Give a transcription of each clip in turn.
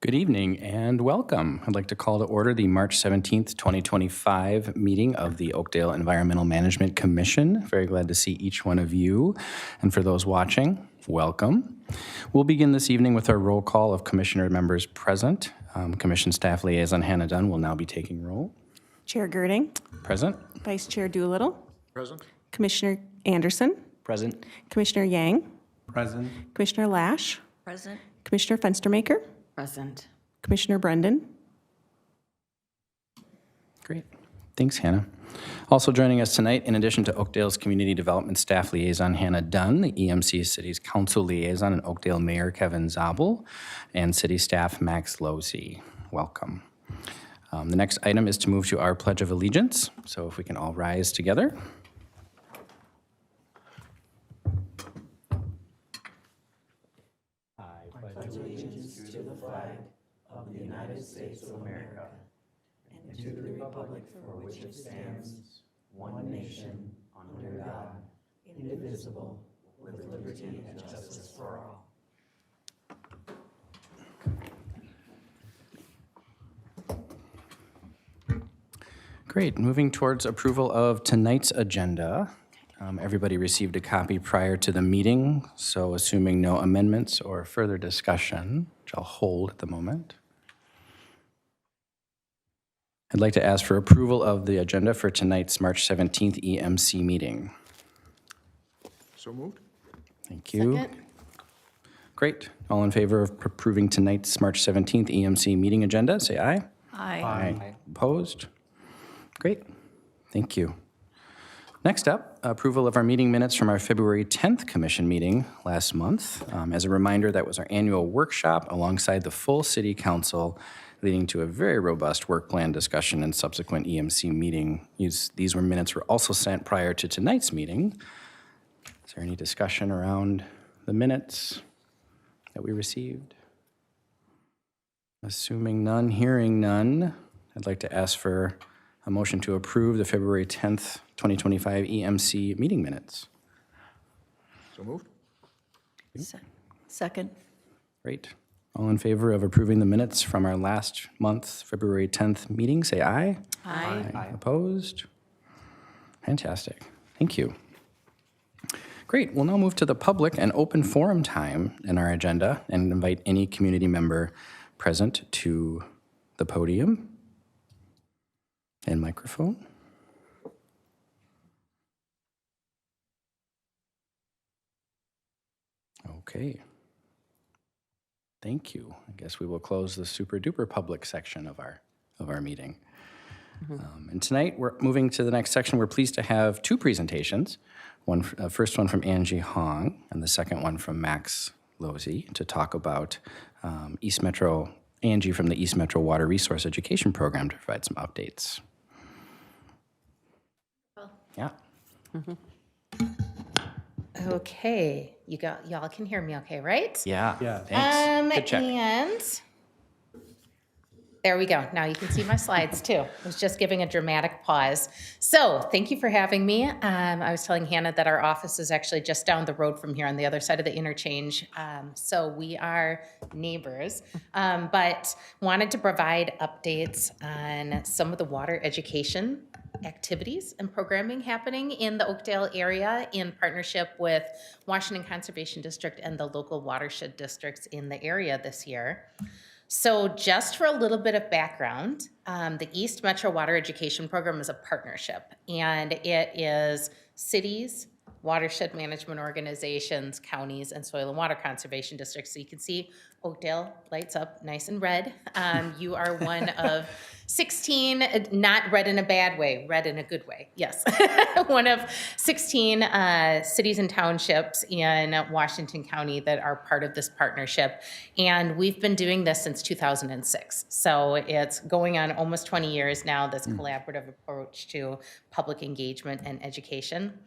Good evening and welcome. I'd like to call to order the March 17th, 2025 meeting of the Oakdale Environmental Management Commission. Very glad to see each one of you. And for those watching, welcome. We'll begin this evening with our roll call of commissioner members present. Commission Staff Liaison Hannah Dunn will now be taking roll. Chair Girding. Present. Vice Chair Doolittle. Present. Commissioner Anderson. Present. Commissioner Yang. Present. Commissioner Lash. Present. Commissioner Fenstermaker. Present. Commissioner Brendan. Great. Thanks, Hannah. Also joining us tonight, in addition to Oakdale's Community Development Staff Liaison Hannah Dunn, the EMC City's Council Liaison and Oakdale Mayor Kevin Zabel, and City Staff Max Losey. Welcome. The next item is to move to our Pledge of Allegiance. So if we can all rise together. Great. Moving towards approval of tonight's agenda. Everybody received a copy prior to the meeting, so assuming no amendments or further discussion, which I'll hold at the moment, I'd like to ask for approval of the agenda for tonight's March 17th EMC meeting. So moved. Thank you. Second. Great. All in favor of approving tonight's March 17th EMC meeting agenda, say aye. Aye. Opposed? Great. Thank you. Next up, approval of our meeting minutes from our February 10th commission meeting last month. As a reminder, that was our annual workshop alongside the full city council, leading to a very robust work plan discussion and subsequent EMC meeting. These minutes were also sent prior to tonight's meeting. Is there any discussion around the minutes that we received? Assuming none, hearing none, I'd like to ask for a motion to approve the February 10th, 2025 EMC meeting minutes. So moved. Second. Great. All in favor of approving the minutes from our last month, February 10th meeting, say aye. Aye. Opposed? Fantastic. Thank you. Great. We'll now move to the public and open forum time in our agenda and invite any community member present to the podium and microphone. Okay. Thank you. I guess we will close the super duper public section of our meeting. And tonight we're moving to the next section. We're pleased to have two presentations. First one from Angie Hong and the second one from Max Losey to talk about Angie from the East Metro Water Resource Education Program to provide some updates. Yeah. Okay, y'all can hear me okay, right? Yeah. Thanks. Good check. And there we go. Now you can see my slides too. I was just giving a dramatic pause. So thank you for having me. I was telling Hannah that our office is actually just down the road from here on the other side of the interchange. So we are neighbors, but wanted to provide updates on some of the water education activities and programming happening in the Oakdale area in partnership with Washington Conservation District and the local watershed districts in the area this year. So just for a little bit of background, the East Metro Water Education Program is a partnership, and it is cities, watershed management organizations, counties, and soil and water conservation districts. So you can see Oakdale lights up nice and red. You are one of 16, not red in a bad way, red in a good way, yes. One of 16 cities and townships in Washington County that are part of this partnership. And we've been doing this since 2006. So it's going on almost 20 years now, this collaborative approach to public engagement and education.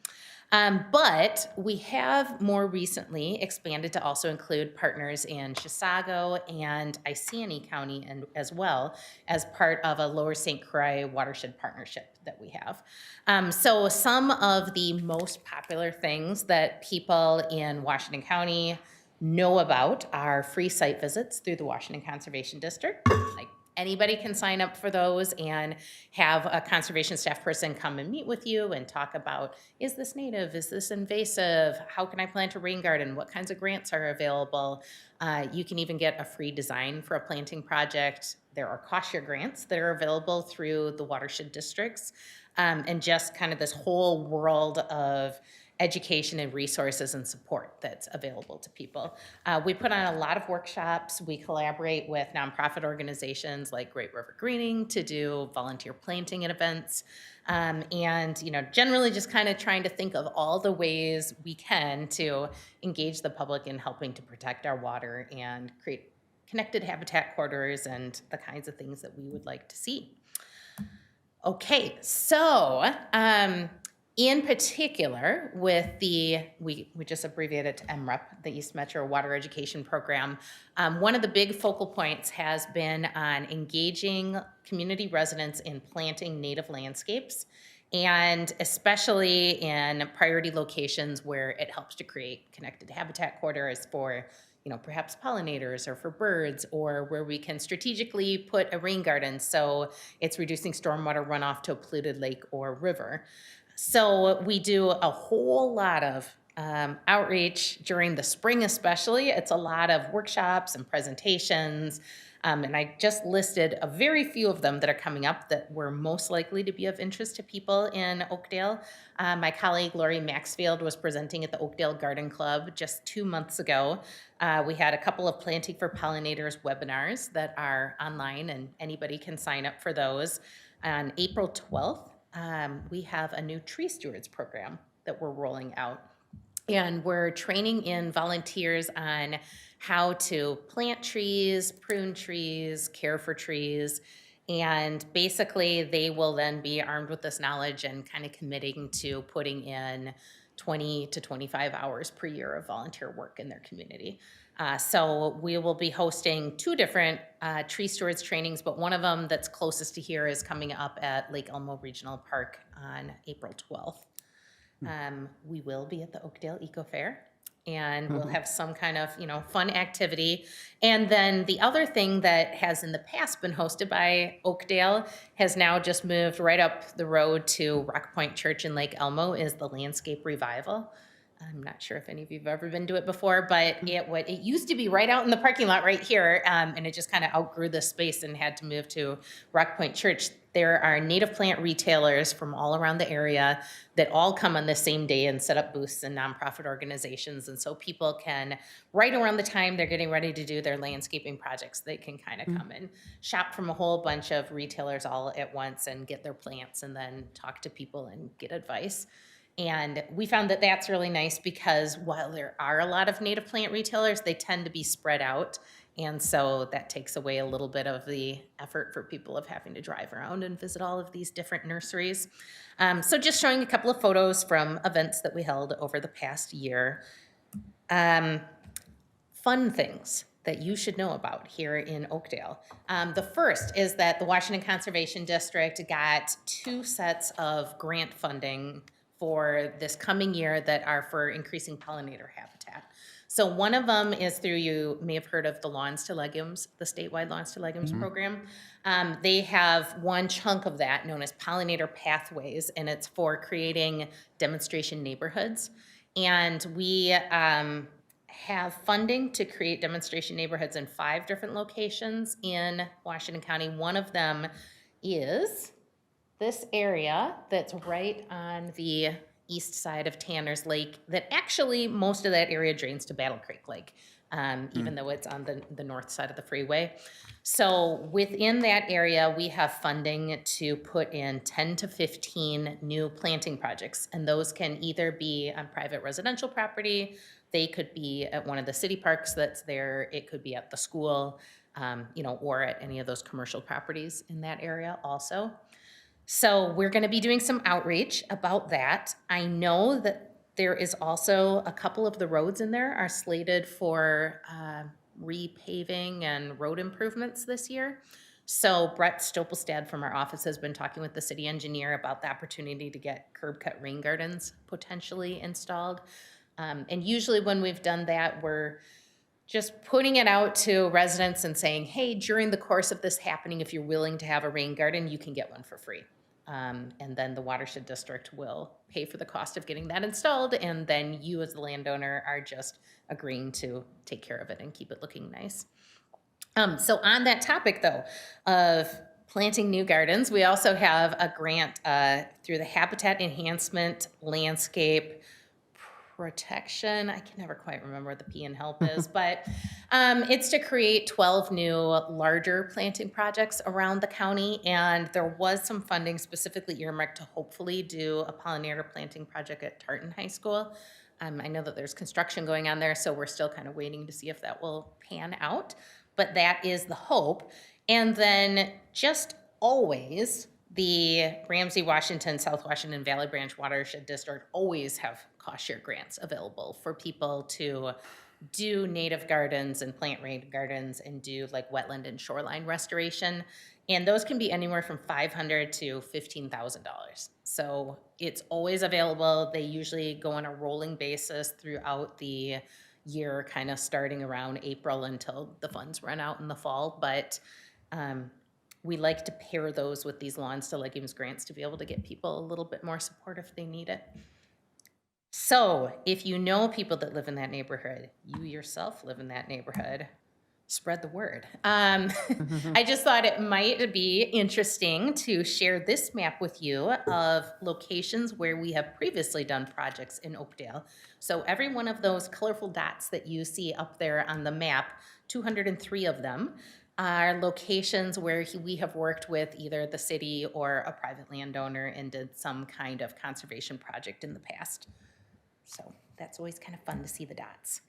But we have more recently expanded to also include partners in Chisago and Iceni County and as well as part of a Lower St. Croix watershed partnership that we have. So some of the most popular things that people in Washington County, know about are free site visits through the Washington Conservation District. Like, anybody can sign up for those and have a conservation staff person come and meet with you and talk about, is this native? Is this invasive? How can I plant a rain garden? What kinds of grants are available? You can even get a free design for a planting project. There are cost share grants that are available through the watershed districts, and just kind of this whole world of education and resources and support that's available to people. We put on a lot of workshops. We collaborate with nonprofit organizations like Great River Greening to do volunteer planting at events. And, you know, generally just kind of trying to think of all the ways we can to engage the public in helping to protect our water and create connected habitat corridors and the kinds of things that we would like to see. Okay, so in particular with we just abbreviated to MREP, the East Metro Water Education Program, one of the big focal points has been on engaging community residents in planting native landscapes, and especially in priority locations where it helps to create connected habitat corridors for, you know, perhaps pollinators or for birds, or where we can strategically put a rain garden so it's reducing stormwater runoff to a polluted lake or river. So we do a whole lot of outreach during the spring especially. It's a lot of workshops and presentations. And I just listed a very few of them that are coming up that were most likely to be of interest to people in Oakdale. My colleague Lori Maxfield was presenting at the Oakdale Garden Club just 2 months ago. We had a couple of Planting for Pollinators webinars that are online, and anybody can sign up for those. On April 12th, we have a new tree stewards program that we're rolling out. And we're training in volunteers on how to plant trees, prune trees, care for trees. And basically, they will then be armed with this knowledge and kind of committing to putting in 20 to 25 hours per year of volunteer work in their community. So we will be hosting 2 different tree stewards trainings, but one of them that's closest to here is coming up at Lake Elmo Regional Park on April 12th. We will be at the Oakdale Eco Fair, and we'll have some kind of, you know, fun activity. And then the other thing that has in the past been hosted by Oakdale has now just moved right up the road to Rock Point Church in Lake Elmo is the Landscape Revival. I'm not sure if any of you have ever been to it before, but it used to be right out in the parking lot right here, and it just kind of outgrew the space and had to move to Rock Point Church. There are native plant retailers from all around the area that all come on the same day and set up booths and nonprofit organizations, and so people can, right around the time they're getting ready to do their landscaping projects, they can kind of come and shop from a whole bunch of retailers all at once and get their plants and then talk to people and get advice. And we found that that's really nice because while there are a lot of native plant retailers, they tend to be spread out. And so that takes away a little bit of the effort for people of having to drive around and visit all of these different nurseries. So just showing a couple of photos from events that we held over the past year. Fun things that you should know about here in Oakdale. The first is that the Washington Conservation District got 2 sets of grant funding for this coming year that are for increasing pollinator habitat. So one of them is through, you may have heard of the Lawns to Legumes, the statewide Lawns to Legumes program. They have one chunk of that known as Pollinator Pathways, and it's for creating demonstration neighborhoods. And we have funding to create demonstration neighborhoods in 5 different locations in Washington County. One of them is this area that's right on the east side of Tanner's Lake, that actually most of that area drains to Battle Creek Lake, even though it's on the north side of the freeway. So within that area, we have funding to put in 10 to 15 new planting projects, and those can either be on private residential property, they could be at one of the city parks that's there, it could be at the school, you know, or at any of those commercial properties in that area also. So we're going to be doing some outreach about that. I know that there is also a couple of the roads in there are slated for repaving and road improvements this year. So Brett Stopelstad from our office has been talking with the city engineer about the opportunity to get curb cut rain gardens potentially installed. And usually when we've done that, we're just putting it out to residents and saying, hey, during the course of this happening, if you're willing to have a rain garden, you can get one for free. And then the watershed district will pay for the cost of getting that installed, and then you as the landowner are just agreeing to take care of it and keep it looking nice. So on that topic, though, of planting new gardens, we also have a grant through the Habitat Enhancement Landscape Protection. I can never quite remember what the P in help is, but it's to create 12 new larger planting projects around the county. And there was some funding specifically earmarked to hopefully do a pollinator planting project at Tartan High School. I know that there's construction going on there, so we're still kind of waiting to see if that will pan out. But that is the hope. And then just always, the Ramsey, Washington, South Washington Valley Branch Watershed District always have cost share grants available for people to do native gardens and plant rain gardens and do like wetland and shoreline restoration. And those can be anywhere from $500 to $15,000. So it's always available. They usually go on a rolling basis throughout the year, kind of starting around April until the funds run out in the fall. But we like to pair those with these lawns to legumes grants to be able to get people a little bit more support if they need it. So if you know people that live in that neighborhood, you yourself live in that neighborhood, spread the word. I just thought it might be interesting to share this map with you of locations where we have previously done projects in Oakdale. So every one of those colorful dots that you see up there on the map, 203 of them, are locations where we have worked with either the city or a private landowner and did some kind of conservation project in the past. So that's always kind of fun to see the dots.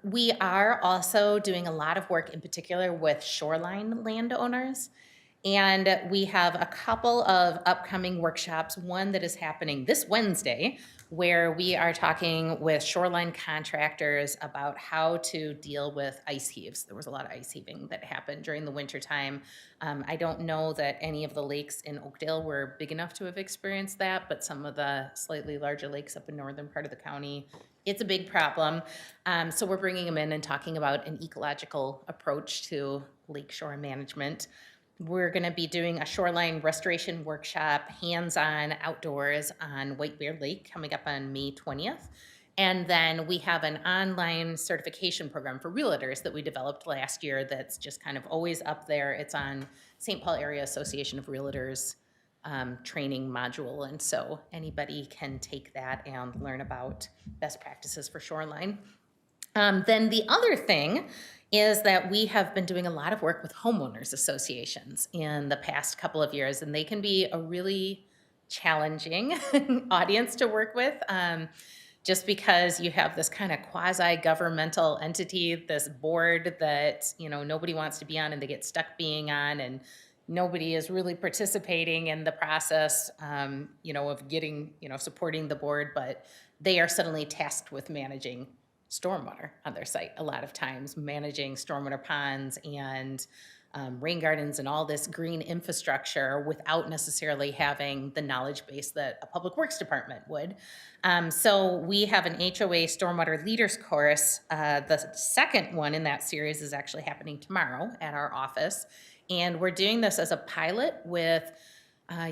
We are also doing a lot of work in particular with shoreline landowners. And we have a couple of upcoming workshops, one that is happening this Wednesday, where we are talking with shoreline contractors about how to deal with ice heaves. There was a lot of ice heaving that happened during the wintertime. I don't know that any of the lakes in Oakdale were big enough to have experienced that, but some of the slightly larger lakes up in northern part of the county, it's a big problem. So we're bringing them in and talking about an ecological approach to lakeshore management. We're going to be doing a shoreline restoration workshop, hands-on outdoors on White Bear Lake coming up on May 20th. And then we have an online certification program for realtors that we developed last year that's just kind of always up there. It's on St. Paul Area Association of Realtors training module. And so anybody can take that and learn about best practices for shoreline. Then the other thing is that we have been doing a lot of work with homeowners associations in the past couple of years, and they can be a really challenging audience to work with, just because you have this kind of quasi-governmental entity, this board that, you know, nobody wants to be on and they get stuck being on, and nobody is really participating in the process, you know, of getting, you know, supporting the board, but they are suddenly tasked with managing stormwater on their site a lot of times, managing stormwater ponds and rain gardens and all this green infrastructure without necessarily having the knowledge base that a public works department would. So we have an HOA Stormwater Leaders course. The second one in that series is actually happening tomorrow at our office. And we're doing this as a pilot with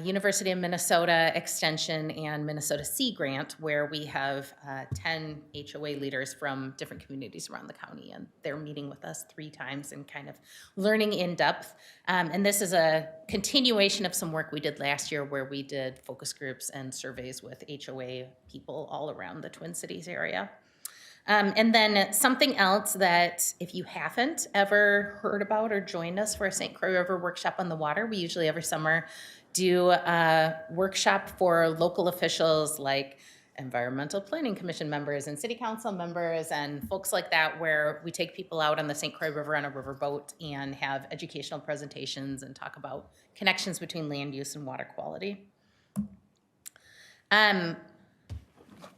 University of Minnesota Extension and Minnesota Sea Grant, where we have 10 HOA leaders from different communities around the county, and they're meeting with us 3 times and kind of learning in depth. And this is a continuation of some work we did last year where we did focus groups and surveys with HOA people all around the Twin Cities area. And then something else that if you haven't ever heard about or joined us for a St. Croix River workshop on the water, we usually every summer do a workshop for local officials like environmental planning commission members and city council members and folks like that, where we take people out on the St. Croix River on a riverboat and have educational presentations and talk about connections between land use and water quality.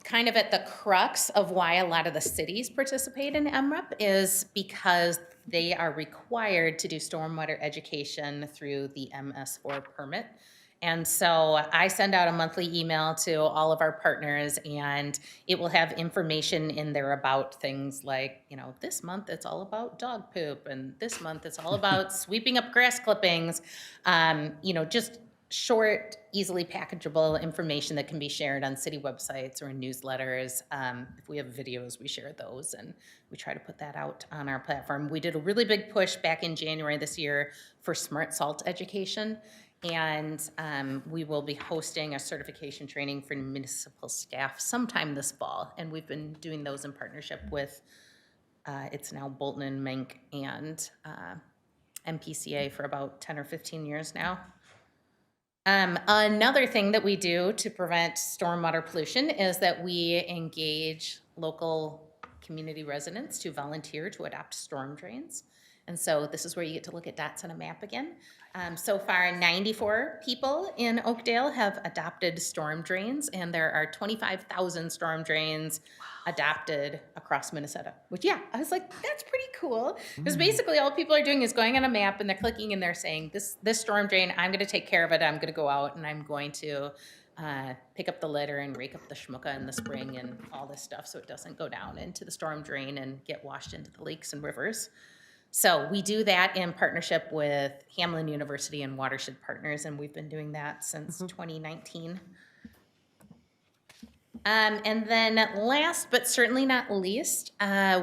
Kind of at the crux of why a lot of the cities participate in MREP is because they are required to do stormwater education through the MS4 permit. And so I send out a monthly email to all of our partners, and it will have information in there about things like, this month it's all about dog poop, and this month it's all about sweeping up grass clippings, just short, easily packageable information that can be shared on city websites or in newsletters. If we have videos, we share those, and we try to put that out on our platform. We did a really big push back in January this year for smart salt education, and we will be hosting a certification training for municipal staff sometime this fall, and we've been doing those in partnership with, it's now Bolton and Mink and MPCA for about 10 or 15 years now. Another thing that we do to prevent stormwater pollution is that we engage local community residents to volunteer to adopt storm drains. And so this is where you get to look at dots on a map again. So far, 94 people in Oakdale have adopted storm drains, and there are 25,000 storm drains adopted across Minnesota, which, I was like, that's pretty cool. Because basically all people are doing is going on a map and they're clicking and they're saying, this storm drain, I'm gonna take care of it. I'm gonna go out and I'm going to pick up the litter and rake up the schmucka in the spring and all this stuff so it doesn't go down into the storm drain and get washed into the lakes and rivers. So we do that in partnership with Hamline University and Watershed Partners, and we've been doing that since 2019. And then last but certainly not least,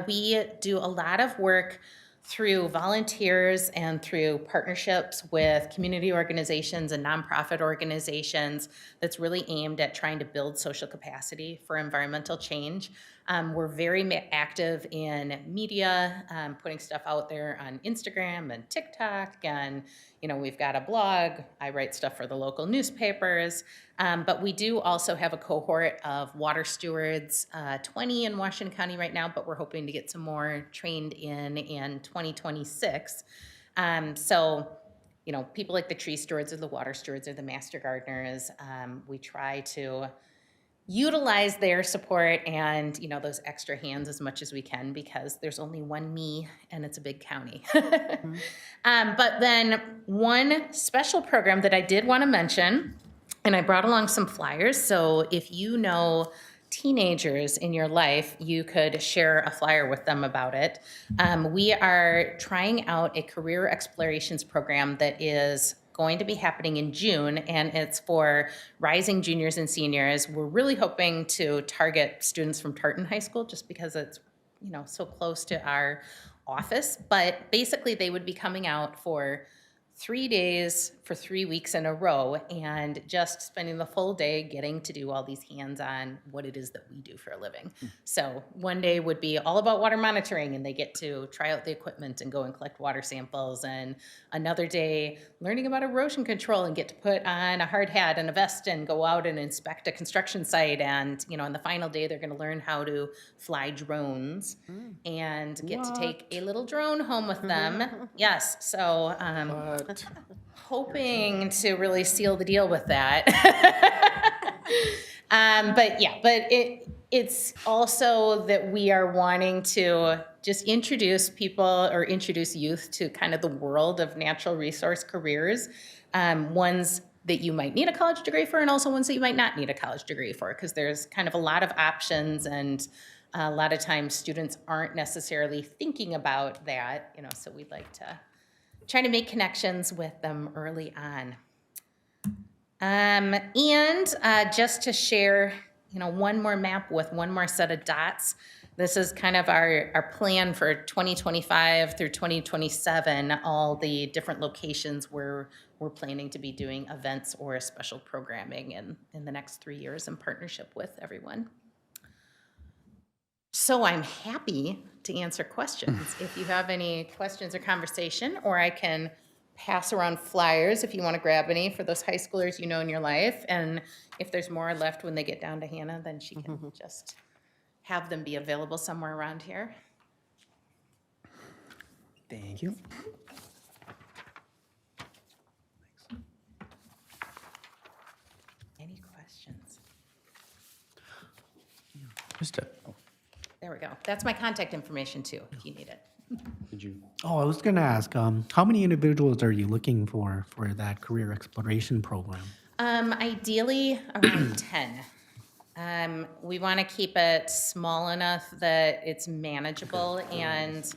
we do a lot of work through volunteers and through partnerships with community organizations and nonprofit organizations that's really aimed at trying to build social capacity for environmental change. We're very active in media, putting stuff out there on Instagram and TikTok, and we've got a blog. I write stuff for the local newspapers, but we do also have a cohort of water stewards, 20 in Washington County right now, but we're hoping to get some more trained in 2026. So people like the tree stewards or the water stewards or the master gardeners, we try to utilize their support and those extra hands as much as we can, because there's only one me and it's a big county. But then one special program that I did want to mention, and I brought along some flyers, so if you know teenagers in your life, you could share a flyer with them about it. We are trying out a career explorations program that is going to be happening in June, and it's for rising juniors and seniors. We're really hoping to target students from Tartan High School just because it's so close to our office. But basically they would be coming out for 3 days for 3 weeks in a row and just spending the full day getting to do all these hands-on what it is that we do for a living. So one day would be all about water monitoring, and they get to try out the equipment and go and collect water samples. And another day learning about erosion control and get to put on a hard hat and a vest and go out and inspect a construction site. And on the final day, they're going to learn how to fly drones and get to take a little drone home with them. Yes. So hoping to really seal the deal with that. But it's also that we are wanting to just introduce people or introduce youth to kind of the world of natural resource careers, ones that you might need a college degree for and also ones that you might not need a college degree for, because there's kind of a lot of options, and a lot of times students aren't necessarily thinking about that, so we'd like to try to make connections with them early on. And just to share, one more map with one more set of dots. This is kind of our plan for 2025 through 2027, all the different locations where we're planning to be doing events or special programming in the next 3 years in partnership with everyone. So I'm happy to answer questions if you have any questions or conversation, or I can pass around flyers if you want to grab any for those high schoolers in your life. And if there's more left when they get down to Hannah, then she can just have them be available somewhere around here. Thank you. Any questions? There we go. That's my contact information too, if you need it. Did you? Oh, I was going to ask, how many individuals are you looking for that career exploration program? Ideally around 10. We want to keep it small enough that it's manageable, and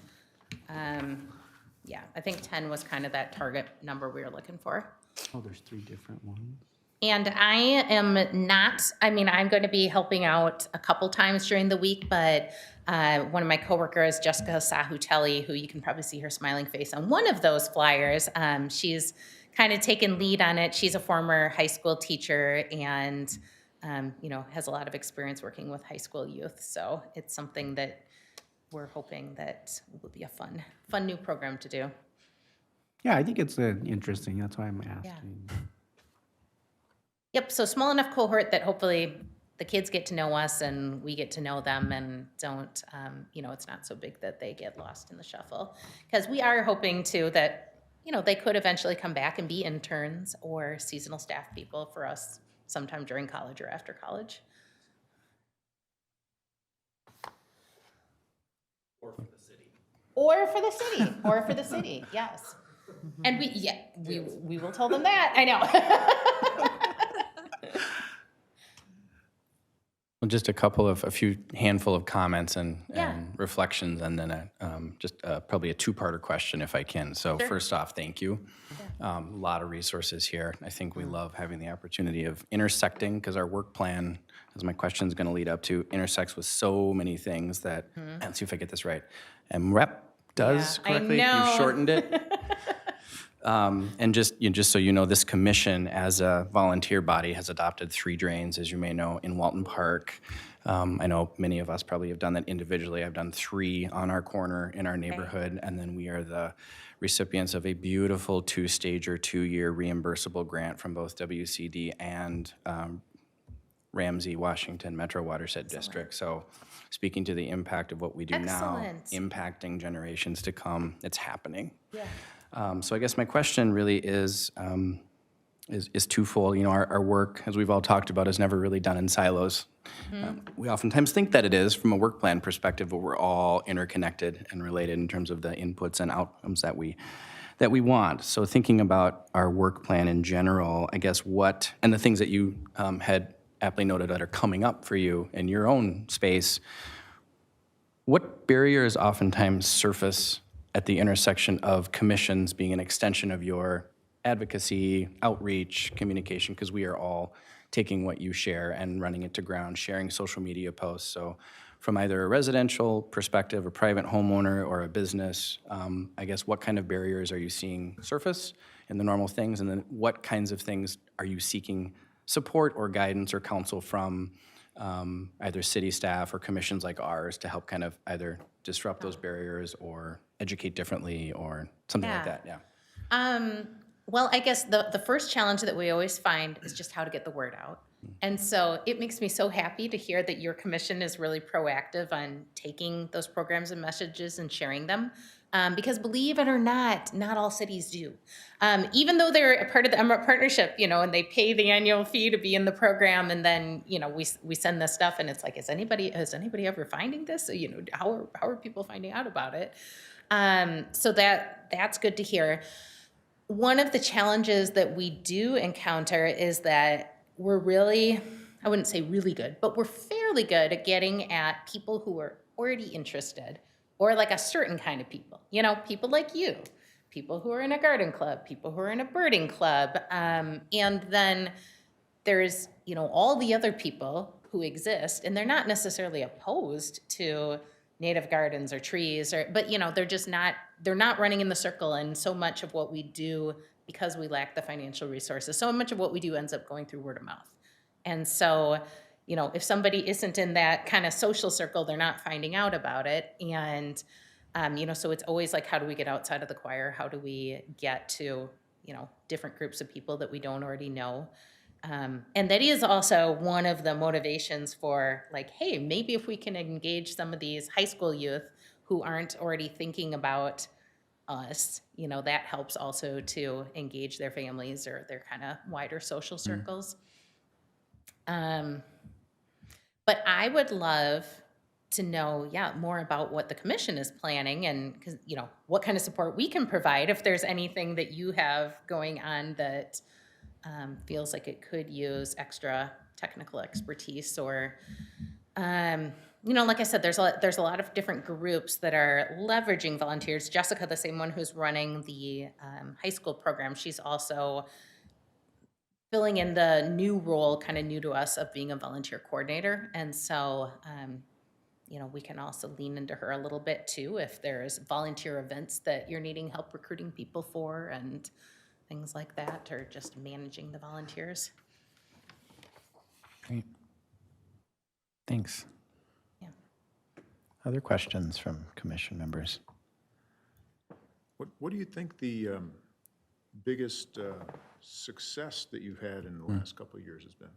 yeah, I think 10 was kind of that target number we were looking for. Oh, there's 3 different ones. And I am not, I mean, I'm going to be helping out a couple times during the week, but one of my coworkers, Jessica Sahutelli, who you can probably see her smiling face on one of those flyers, she's kind of taken lead on it. She's a former high school teacher and, has a lot of experience working with high school youth. So it's something that we're hoping that will be a fun new program to do. Yeah, I think it's interesting. That's why I'm asking. Yep, so small enough cohort that hopefully the kids get to know us and we get to know them and don't, it's not so big that they get lost in the shuffle. Because we are hoping too that, they could eventually come back and be interns or seasonal staff people for us sometime during college or after college. Or for the city. Or for the city, yes. And we will tell them that, I know. Well, just a few handful of comments and reflections, and then probably a two-parter question if I can. So first off, thank you. A lot of resources here. I think we love having the opportunity of intersecting, because our work plan, as my question is going to lead up to, intersects with so many things that, let's see if I get this right, MREP does correctly. I know. You shortened it. And just so you know, this commission, as a volunteer body, has adopted 3 drains, as you may know, in Walton Park. I know many of us probably have done that individually. I've done 3 on our corner in our neighborhood, and then we are the recipients of a beautiful 2-stager, 2-year reimbursable grant from both WCD and Ramsey, Washington Metro Watershed District. So speaking to the impact of what we do now, impacting generations to come, it's happening. Yeah. So I guess my question really is twofold. Our work, as we've all talked about, is never really done in silos. We oftentimes think that it is from a work plan perspective, but we're all interconnected and related in terms of the inputs and outcomes that we want. So thinking about our work plan in general, I guess and the things that you had aptly noted that are coming up for you in your own space, what barriers oftentimes surface at the intersection of commissions being an extension of your advocacy, outreach, communication, because we are all taking what you share and running it to ground, sharing social media posts. So from either a residential perspective, a private homeowner, or a business, I guess what kind of barriers are you seeing surface in the normal things? And then what kinds of things are you seeking support or guidance or counsel from either city staff or commissions like ours to help kind of either disrupt those barriers or educate differently or something like that? Yeah. Well, I guess the first challenge that we always find is just how to get the word out. And so it makes me so happy to hear that your commission is really proactive on taking those programs and messages and sharing them. Because believe it or not all cities do. Even though they're a part of the MREP partnership, and they pay the annual fee to be in the program, and then, we send this stuff, and it's like, is anybody ever finding this? So, how are people finding out about it? So that's good to hear. One of the challenges that we do encounter is that we're really, I wouldn't say really good, but we're fairly good at getting at people who are already interested, or like a certain kind of people, people like you, people who are in a garden club, people who are in a birding club. And then there's, all the other people who exist, and they're not necessarily opposed to native gardens or trees, but they're not running in the circle. And so much of what we do, because we lack the financial resources, so much of what we do ends up going through word of mouth. And so, if somebody isn't in that kind of social circle, they're not finding out about it. And, so it's always like, how do we get outside of the choir? How do we get to, different groups of people that we don't already know? And that is also one of the motivations for like, hey, maybe if we can engage some of these high school youth who aren't already thinking about us, that helps also to engage their families or their kind of wider social circles. But I would love to know, more about what the commission is planning, and because, what kind of support we can provide if there's anything that you have going on that feels like it could use extra technical expertise or, like I said, there's a lot of different groups that are leveraging volunteers. Jessica, the same one who's running the high school program, she's also filling in the new role, kind of new to us, of being a volunteer coordinator. And so, we can also lean into her a little bit too if there's volunteer events that you're needing help recruiting people for and things like that, or just managing the volunteers. Great. Thanks. Yeah. Other questions from commission members? What do you think the biggest success that you've had in the last couple of years has been?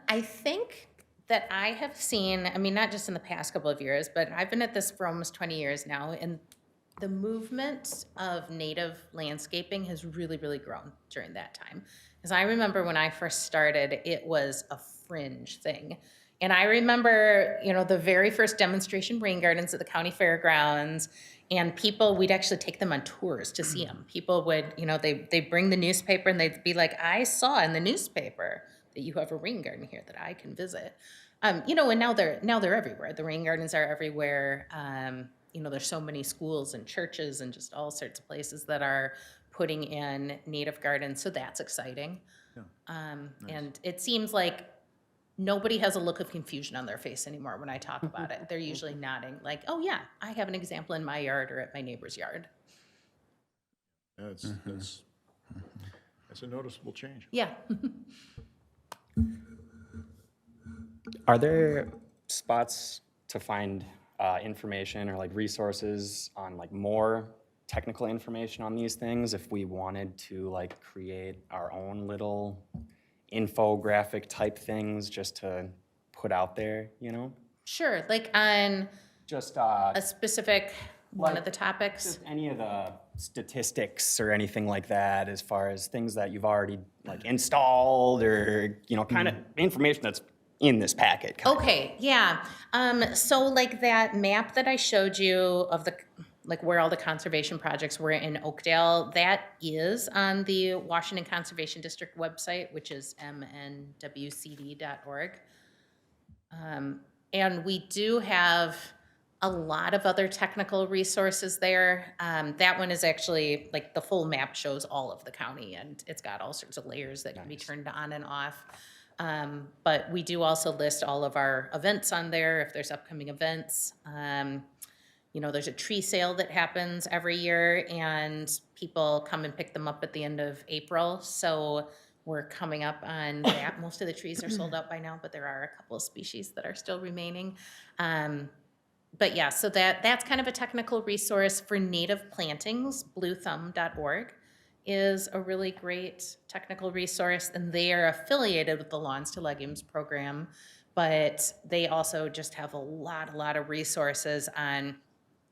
I think that I have seen, not just in the past couple of years, but I've been at this for almost 20 years now, and the movement of native landscaping has really, really grown during that time. Because I remember when I first started, it was a fringe thing. And I remember, the very first demonstration rain gardens at the county fairgrounds, and we'd actually take them on tours to see them. People would, they bring the newspaper and they'd be like, I saw in the newspaper that you have a rain garden here that I can visit. And now they're everywhere. The rain gardens are everywhere. There's so many schools and churches and just all sorts of places that are putting in native gardens. So that's exciting. Yeah. Nice. And it seems like nobody has a look of confusion on their face anymore when I talk about it. They're usually nodding like, oh yeah, I have an example in my yard or at my neighbor's yard. That's a noticeable change. Yeah. Are there spots to find information or like resources on like more technical information on these things if we wanted to like create our own little infographic type things just to put out there, Sure, like on Just a specific one Like, of the topics. just any of the statistics or anything like that as far as things that you've already like installed or, kind of information that's in this packet. Kind of. Okay, yeah. So like that map that I showed you of where all the conservation projects were in Oakdale, that is on the Washington Conservation District website, which is mnwcd.org. And we do have a lot of other technical resources there. That one is actually, like, the full map shows all of the county, and it's got all sorts of layers that can be turned on and off. But we do also list all of our events on there, if there's upcoming events. There's a tree sale that happens every year, and people come and pick them up at the end of April. So we're coming up on that. Most of the trees are sold out by now, but there are a couple of species that are still remaining. But yeah, so that's kind of a technical resource for native plantings. Bluethumb.org is a really great technical resource, and they are affiliated with the Lawns to Legumes program, but they also just have a lot of resources on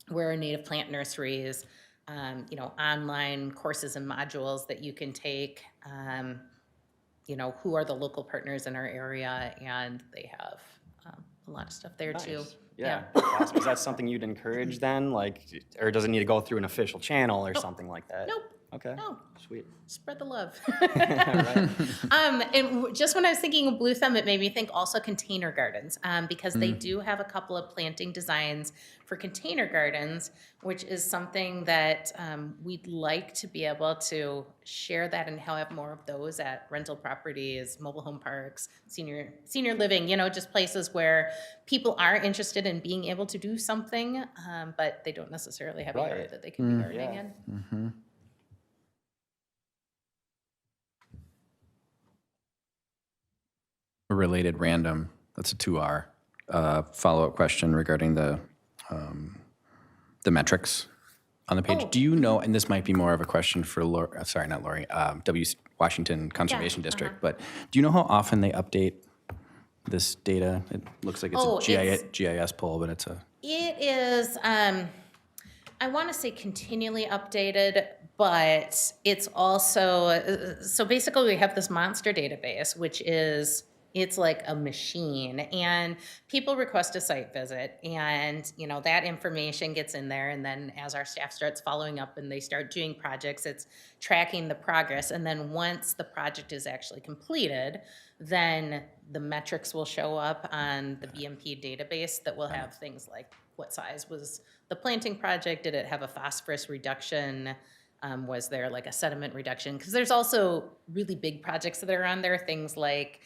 where are native plant nurseries, online courses and modules that you can take, who are the local partners in our area, and they have a lot of stuff there too. Nice. Yeah. Awesome. Is that something you'd encourage then? Or does it need to go through an official channel or something like that? Nope. Okay. No. Sweet. Spread the love. Right. And just when I was thinking of Blue Thumb, it made me think also container gardens, because they do have a couple of planting designs for container gardens, which is something that we'd like to be able to share that and have more of those at rental properties, mobile home parks, senior living, just places where people are interested in being able to do something, but they don't necessarily have a yard Right. that they can be gardening Yeah. in. A related random, that's a 2R, follow-up question regarding the metrics on the page. Oh. Do you know, and this might be more of a question for Lori, sorry, not Lori, Washington Conservation District, but do you know how often they update this data? It looks like it's Oh, a GIS poll, but it's a... It is, I want to say continually updated, but it's also, so basically we have this monster database, which is, It's like a machine, and people request a site visit, and that information gets in there, and then as our staff starts following up and they start doing projects, it's tracking the progress. And then once the project is actually completed, then the metrics will show up on the BMP database that will have things like what size was the planting project, did it have a phosphorus reduction, was there like a sediment reduction? Because there's also really big projects that are on there, things like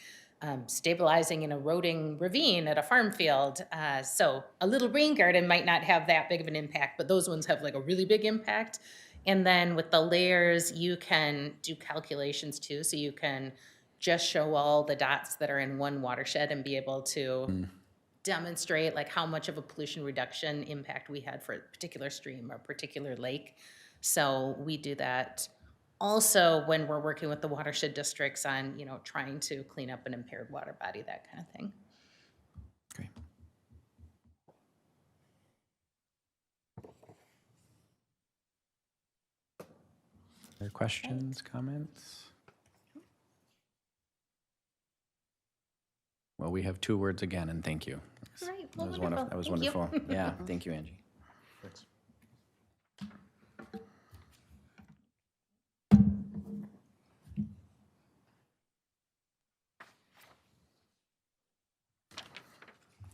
stabilizing an eroding ravine at a farm field. So a little rain garden might not have that big of an impact, but those ones have like a really big impact. And then with the layers, you can do calculations too. So you can just show all the dots that are in one watershed and be able to demonstrate like how much of a pollution reduction impact we had for a particular stream or particular lake. So we do that also when we're working with the watershed districts on, trying to clean up an impaired water body, that kind of thing. Great. Other questions, comments? Well, we have 2 words again, and thank you. All right, That well, was wonderful. That was Thank you. wonderful. Yeah, thank you, Angie. Thanks.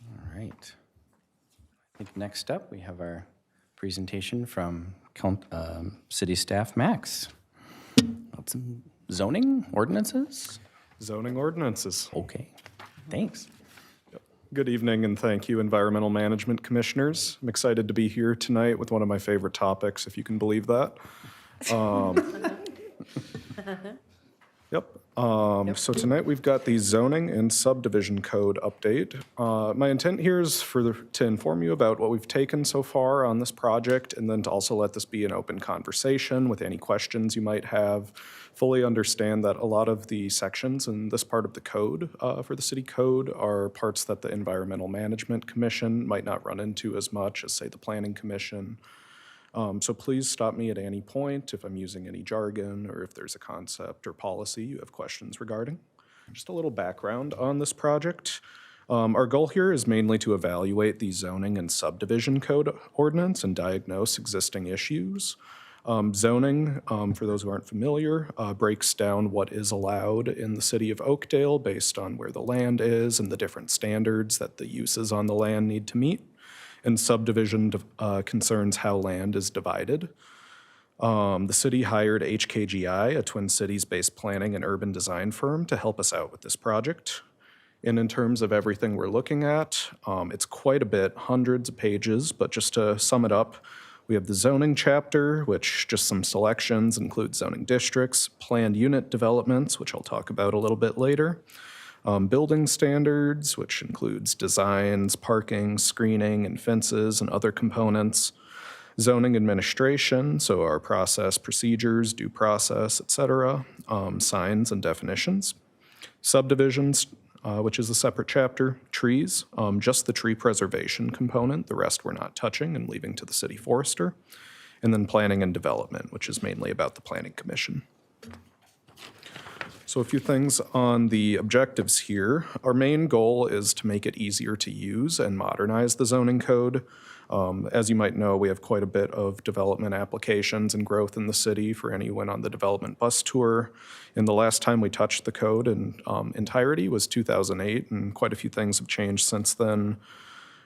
All right. I think next up, we have our presentation from City Staff Max. Some zoning ordinances? Zoning ordinances. Okay, thanks. Good evening and thank you, Environmental Management Commissioners. I'm excited to be here tonight with one of my favorite topics, if you can believe that. So tonight we've got the zoning and subdivision code update. My intent here is to inform you about what we've taken so far on this project, and then to also let this be an open conversation with any questions you might have. Fully understand that a lot of the sections in this part of the code for the city code are parts that the Environmental Management Commission might not run into as much as, say, the Planning Commission. So please stop me at any point if I'm using any jargon or if there's a concept or policy you have questions regarding. Just a little background on this project. Our goal here is mainly to evaluate the zoning and subdivision code ordinance and diagnose existing issues. Zoning, for those who aren't familiar, breaks down what is allowed in the city of Oakdale based on where the land is and the different standards that the uses on the land need to meet. And subdivision concerns how land is divided. The city hired HKGI, a Twin Cities-based planning and urban design firm, to help us out with this project. And in terms of everything we're looking at, it's quite a bit, hundreds of pages, but just to sum it up, we have the zoning chapter, which just some selections include zoning districts, planned unit developments, which I'll talk about a little bit later, building standards, which includes designs, parking, screening, and fences, and other components. Zoning administration, so our process, procedures, due process, et cetera. Signs and definitions. Subdivisions, which is a separate chapter. Trees, just the tree preservation component. The rest we're not touching and leaving to the city forester. And then planning and development, which is mainly about the planning commission. So a few things on the objectives here. Our main goal is to make it easier to use and modernize the zoning code. As you might know, we have quite a bit of development applications and growth in the city for anyone on the development bus tour. And the last time we touched the code in entirety was 2008, and quite a few things have changed since then.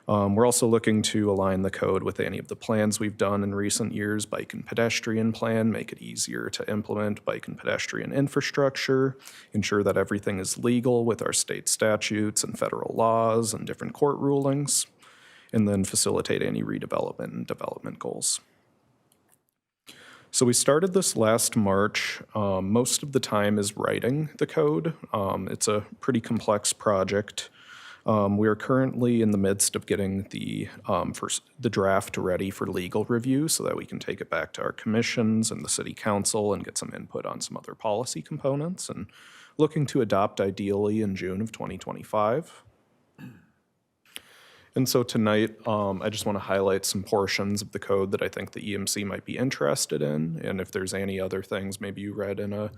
We're also looking to align the code with any of the plans we've done in recent years, bike and pedestrian plan, make it easier to implement bike and pedestrian infrastructure, ensure that everything is legal with our state statutes and federal laws and different court rulings, and then facilitate any redevelopment and development goals. So we started this last March. Most of the time is writing the code. It's a pretty complex project. We are currently in the midst of getting the draft ready for legal review so that we can take it back to our commissions and the city council and get some input on some other policy components, and looking to adopt ideally in June of 2025. And so tonight, I just want to highlight some portions of the code that I think the EMC might be interested in, and if there's any other things maybe you read in a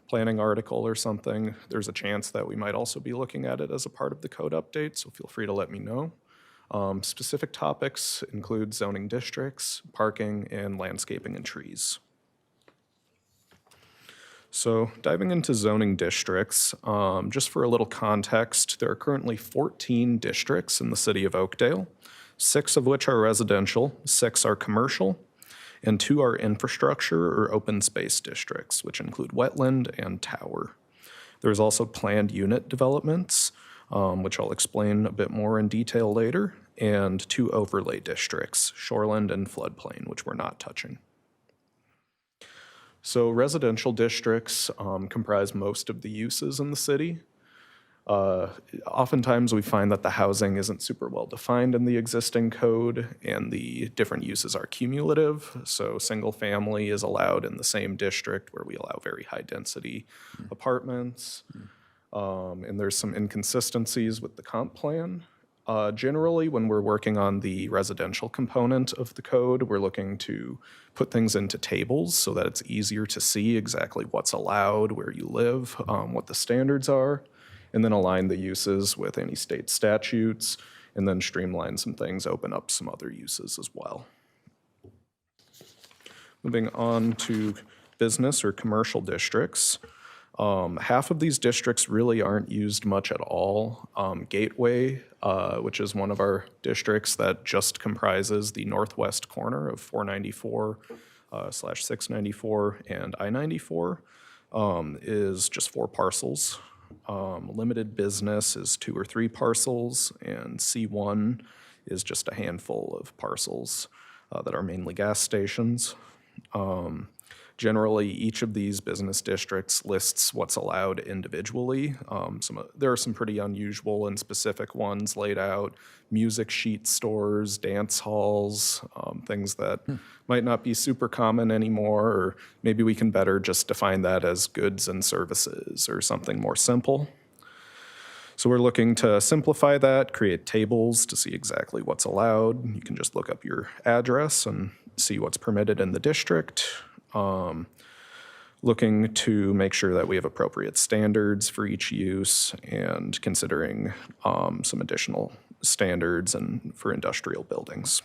planning article or something, there's a chance that we might also be looking at it as a part of the code update, so feel free to let me know. Specific topics include zoning districts, parking, and landscaping and trees. So diving into zoning districts, just for a little context, there are currently 14 districts in the city of Oakdale, 6 of which are residential, 6 are commercial, and 2 are infrastructure or open space districts, which include wetland and tower. There's also planned unit developments, which I'll explain a bit more in detail later, and 2 overlay districts, shoreland and floodplain, which we're not touching. So residential districts comprise most of the uses in the city. Oftentimes we find that the housing isn't super well defined in the existing code and the different uses are cumulative. So single family is allowed in the same district where we allow very high density apartments. And there's some inconsistencies with the comp plan. Generally, when we're working on the residential component of the code, we're looking to put things into tables so that it's easier to see exactly what's allowed, where you live, what the standards are, and then align the uses with any state statutes, and then streamline some things, open up some other uses as well. Moving on to business or commercial districts. Half of these districts really aren't used much at all. Gateway, which is one of our districts that just comprises the northwest corner of 494/694 and I-94, is just 4 parcels. Limited business is 2 or 3 parcels, and C1 is just a handful of parcels that are mainly gas stations. Generally, each of these business districts lists what's allowed individually. There are some pretty unusual and specific ones laid out: music sheet stores, dance halls, things that might not be super common anymore, or maybe we can better just define that as goods and services or something more simple. So we're looking to simplify that, create tables to see exactly what's allowed. You can just look up your address and see what's permitted in the district. Looking to make sure that we have appropriate standards for each use and considering some additional standards and for industrial buildings.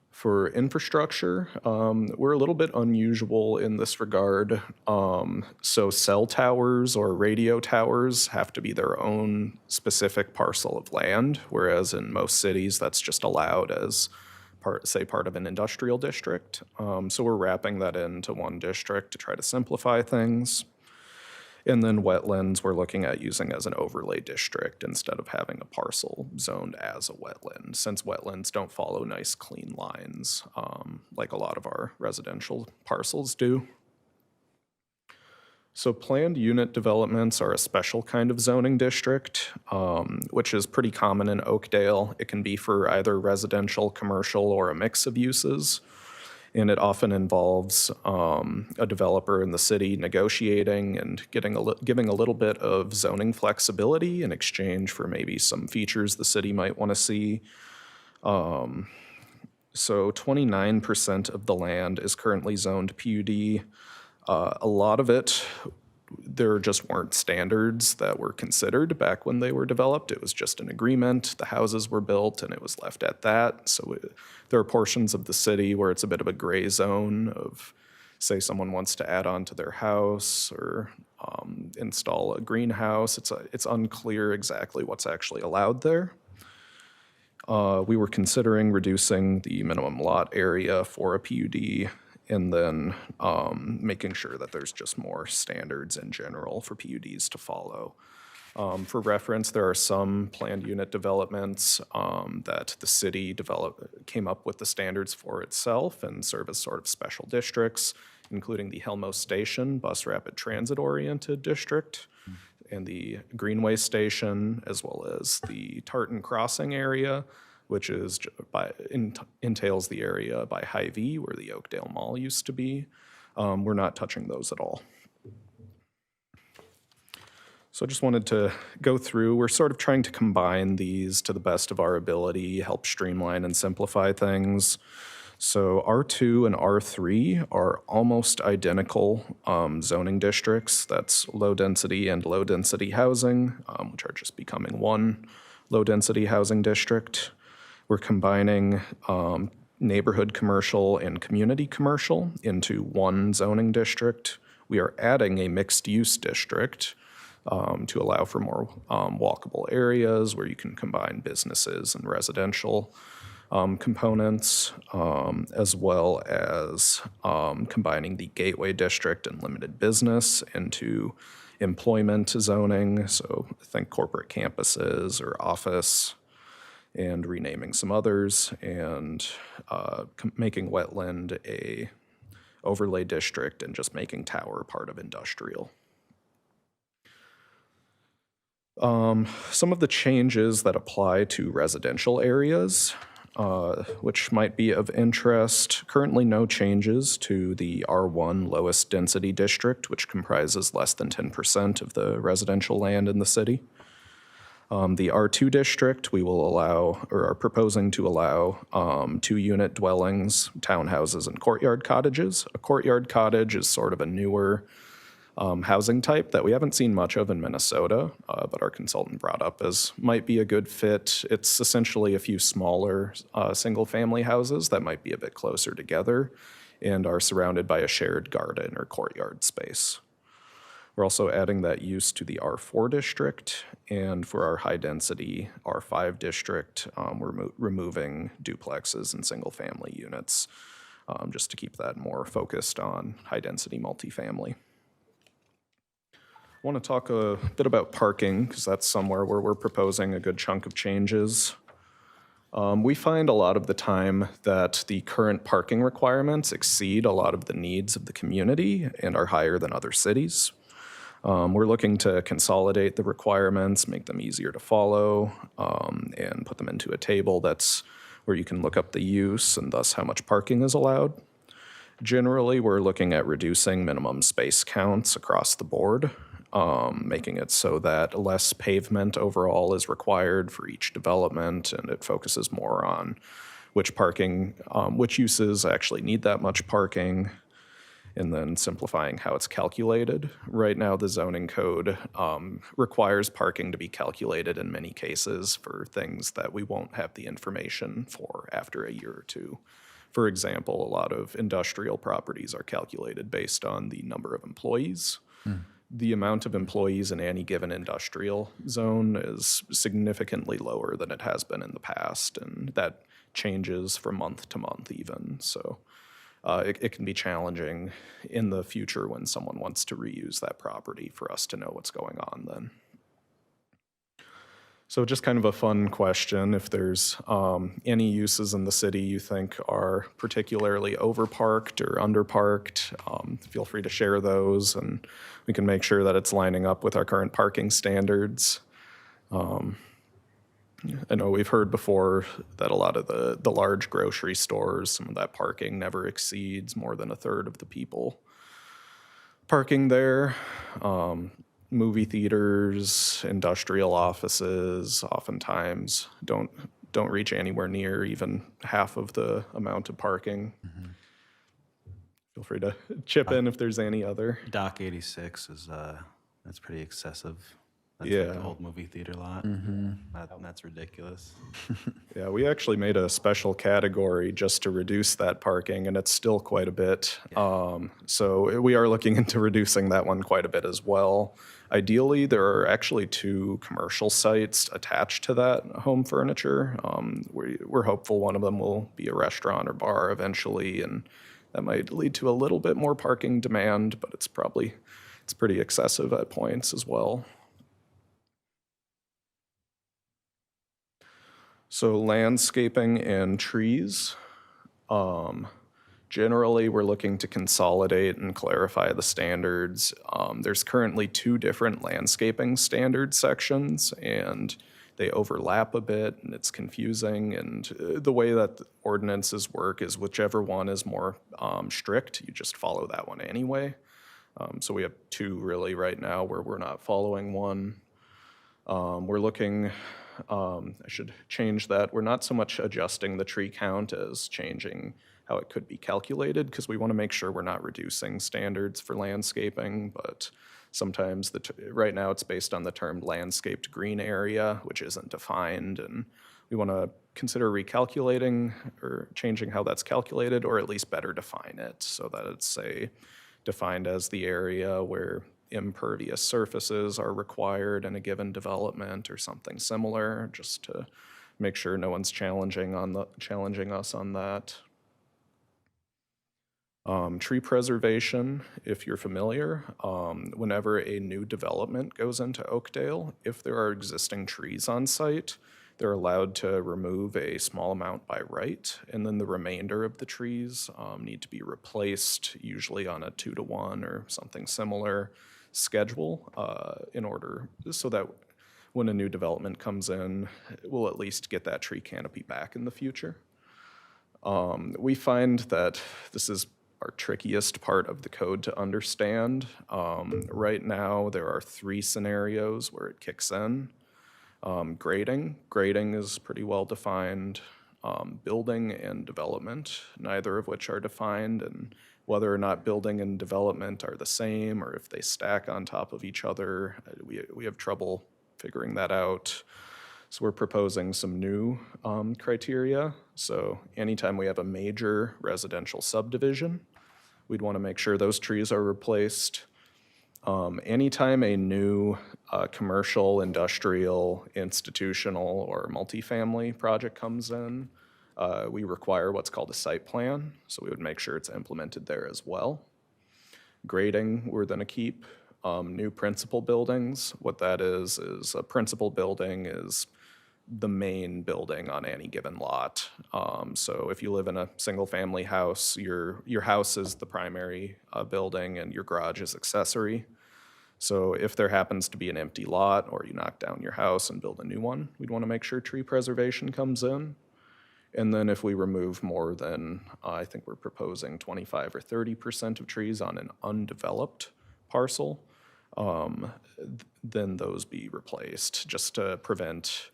For infrastructure, we're a little bit unusual in this regard. So cell towers or radio towers have to be their own specific parcel of land, whereas in most cities that's just allowed as part of an industrial district. So we're wrapping that into one district to try to simplify things. And then wetlands we're looking at using as an overlay district instead of having a parcel zoned as a wetland, since wetlands don't follow nice clean lines like a lot of our residential parcels do. So planned unit developments are a special kind of zoning district, which is pretty common in Oakdale. It can be for either residential, commercial, or a mix of uses. And it often involves a developer in the city negotiating and giving a little bit of zoning flexibility in exchange for maybe some features the city might want to see. So 29% of the land is currently zoned PUD. A lot of it, there just weren't standards that were considered back when they were developed. It was just an agreement. The houses were built and it was left at that. So there are portions of the city where it's a bit of a gray zone of, say, someone wants to add on to their house or install a greenhouse. It's unclear exactly what's actually allowed there. We were considering reducing the minimum lot area for a PUD and then making sure that there's just more standards in general for PUDs to follow. For reference, there are some planned unit developments that the city came up with the standards for itself and serve as sort of special districts, including the Helmo Station bus rapid transit-oriented district, and the Greenway Station, as well as the Tartan Crossing area, which is entails the area by Hy-Vee, where the Oakdale Mall used to be. We're not touching those at all. So I just wanted to go through. We're sort of trying to combine these to the best of our ability, help streamline and simplify things. So R2 and R3 are almost identical zoning districts. That's low density and low density housing, which are just becoming one low density housing district. We're combining neighborhood commercial and community commercial into one zoning district. We are adding a mixed use district to allow for more walkable areas where you can combine businesses and residential components, as well as combining the gateway district and limited business into employment zoning. So think corporate campuses or office, and renaming some others, and making wetland a overlay district and just making tower part of industrial. Some of the changes that apply to residential areas, which might be of interest. Currently, no changes to the R1 lowest density district, which comprises less than 10% of the residential land in the city. The R2 district, we will allow, or are proposing to allow, 2-unit dwellings, townhouses, and courtyard cottages. A courtyard cottage is sort of a newer housing type that we haven't seen much of in Minnesota, but our consultant brought up as might be a good fit. It's essentially a few smaller single-family houses that might be a bit closer together and are surrounded by a shared garden or courtyard space. We're also adding that use to the R4 district, and for our high-density R5 district, we're removing duplexes and single-family units, just to keep that more focused on high-density multifamily. I want to talk a bit about parking, because that's somewhere where we're proposing a good chunk of changes. We find a lot of the time that the current parking requirements exceed a lot of the needs of the community and are higher than other cities. We're looking to consolidate the requirements, make them easier to follow, and put them into a table that's where you can look up the use and thus how much parking is allowed. Generally, we're looking at reducing minimum space counts across the board, making it so that less pavement overall is required for each development, and it focuses more on which uses actually need that much parking, and then simplifying how it's calculated. Right now, the zoning code requires parking to be calculated in many cases for things that we won't have the information for after a year or two. For example, a lot of industrial properties are calculated based on the number of employees. The amount of employees in any given industrial zone is significantly lower than it has been in the past, and that changes from month to month even. So it can be challenging in the future when someone wants to reuse that property for us to know what's going on then. So just kind of a fun question, if there's any uses in the city you think are particularly overparked or underparked, feel free to share those, and we can make sure that it's lining up with our current parking standards. I know we've heard before that a lot of the large grocery stores, some of that parking never exceeds more than a third of the people parking there. Movie theaters, industrial offices, oftentimes don't reach anywhere near even half of the amount of parking. Feel free to chip in if there's any other. Dock 86 is, that's pretty excessive. That's Yeah. like the old movie theater lot. That's ridiculous. Yeah, we actually made a special category just to reduce that parking, and it's still quite a bit. So we are looking into reducing that one quite a bit as well. Ideally, there are actually 2 commercial sites attached to that home furniture. We're hopeful one of them will be a restaurant or bar eventually, and that might lead to a little bit more parking demand, but it's pretty excessive at points as well. So landscaping and trees. Generally, we're looking to consolidate and clarify the standards. There's currently 2 different landscaping standard sections, and they overlap a bit, and it's confusing. And the way that the ordinances work is whichever one is more strict, you just follow that one anyway. So we have 2 really right now where we're not following one. We're looking I should change that. We're not so much adjusting the tree count as changing how it could be calculated, because we want to make sure we're not reducing standards for landscaping, but sometimes right now it's based on the term landscaped green area, which isn't defined, and we want to consider recalculating or changing how that's calculated, or at least better define it so that it's, say, defined as the area where impervious surfaces are required in a given development or something similar, just to make sure no one's challenging us on that. Tree preservation, if you're familiar, whenever a new development goes into Oakdale, if there are existing trees on site, they're allowed to remove a small amount by right, and then the remainder of the trees need to be replaced, usually on a 2-to-1 or something similar schedule, in order so that when a new development comes in, we'll at least get that tree canopy back in the future. We find that this is our trickiest part of the code to understand. Right now, there are 3 scenarios where it kicks in. Grading is pretty well defined. Building and development, neither of which are defined, and whether or not building and development are the same or if they stack on top of each other, we have trouble figuring that out. So we're proposing some new criteria. So anytime we have a major residential subdivision, we'd want to make sure those trees are replaced. Anytime a new commercial, industrial, institutional, or multifamily project comes in, we require what's called a site plan, so we would make sure it's implemented there as well. Grading, we're going to keep. New principal buildings, what that is a principal building is the main building on any given lot. So if you live in a single-family house, your house is the primary building and your garage is accessory. So if there happens to be an empty lot or you knock down your house and build a new one, we'd want to make sure tree preservation comes in. And then if we remove more than, I think we're proposing 25 or 30% of trees on an undeveloped parcel, then those be replaced, just to prevent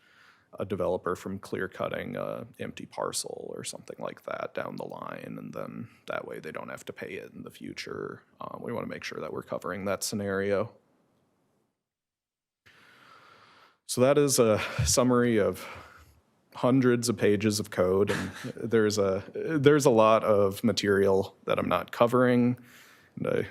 a developer from clear-cutting an empty parcel or something like that down the line, and then that way they don't have to pay it in the future. We want to make sure that we're covering that scenario. So that is a summary of hundreds of pages of code, and there's a lot of material that I'm not covering, and I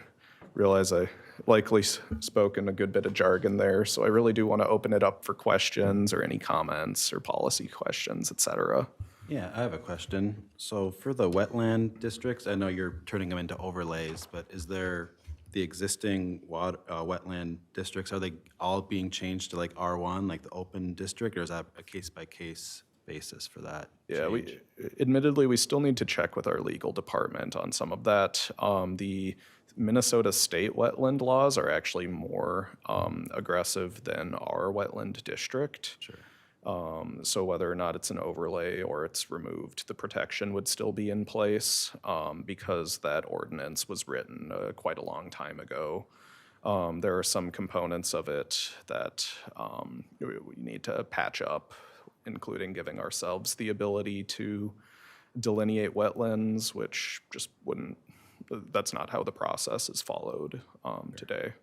realize I likely spoke in a good bit of jargon there, so I really do want to open it up for questions or any comments or policy questions, et cetera. Yeah, I have a question. So for the wetland districts, I know you're turning them into overlays, but is there the existing wetland districts, are they all being changed to like R1, like the open district, or is that a case-by-case basis for that? Yeah, change? admittedly, we still need to check with our legal department on some of that. The Minnesota state wetland laws are actually more aggressive than our wetland district. Sure. So whether or not it's an overlay or it's removed, the protection would still be in place because that ordinance was written quite a long time ago. There are some components of it that we need to patch up, including giving ourselves the ability to delineate wetlands, which just wouldn't, that's not how the process is followed today.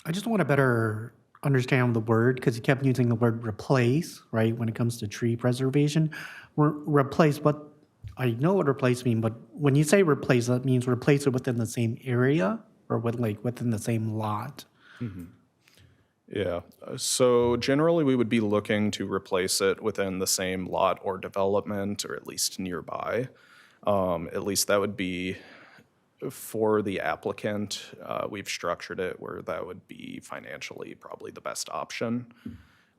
I just want to better understand the word, because you kept using the word replace, right, when it comes to tree preservation. Replace, what, I know what replace means, but when you say replace, that means replace it within the same area or within the same lot? Mm-hmm. Yeah, so generally we would be looking to replace it within the same lot or development, or at least nearby. At least that would be for the applicant. We've structured it where that would be financially probably the best option.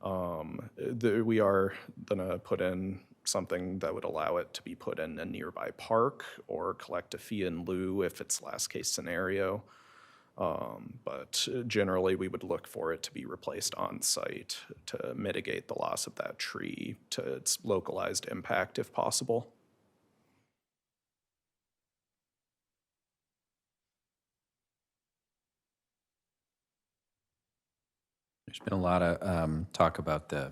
We are gonna put in something that would allow it to be put in a nearby park or collect a fee in lieu if it's last case scenario. But generally we would look for it to be replaced on site to mitigate the loss of that tree to its localized impact if possible. There's been a lot of talk about the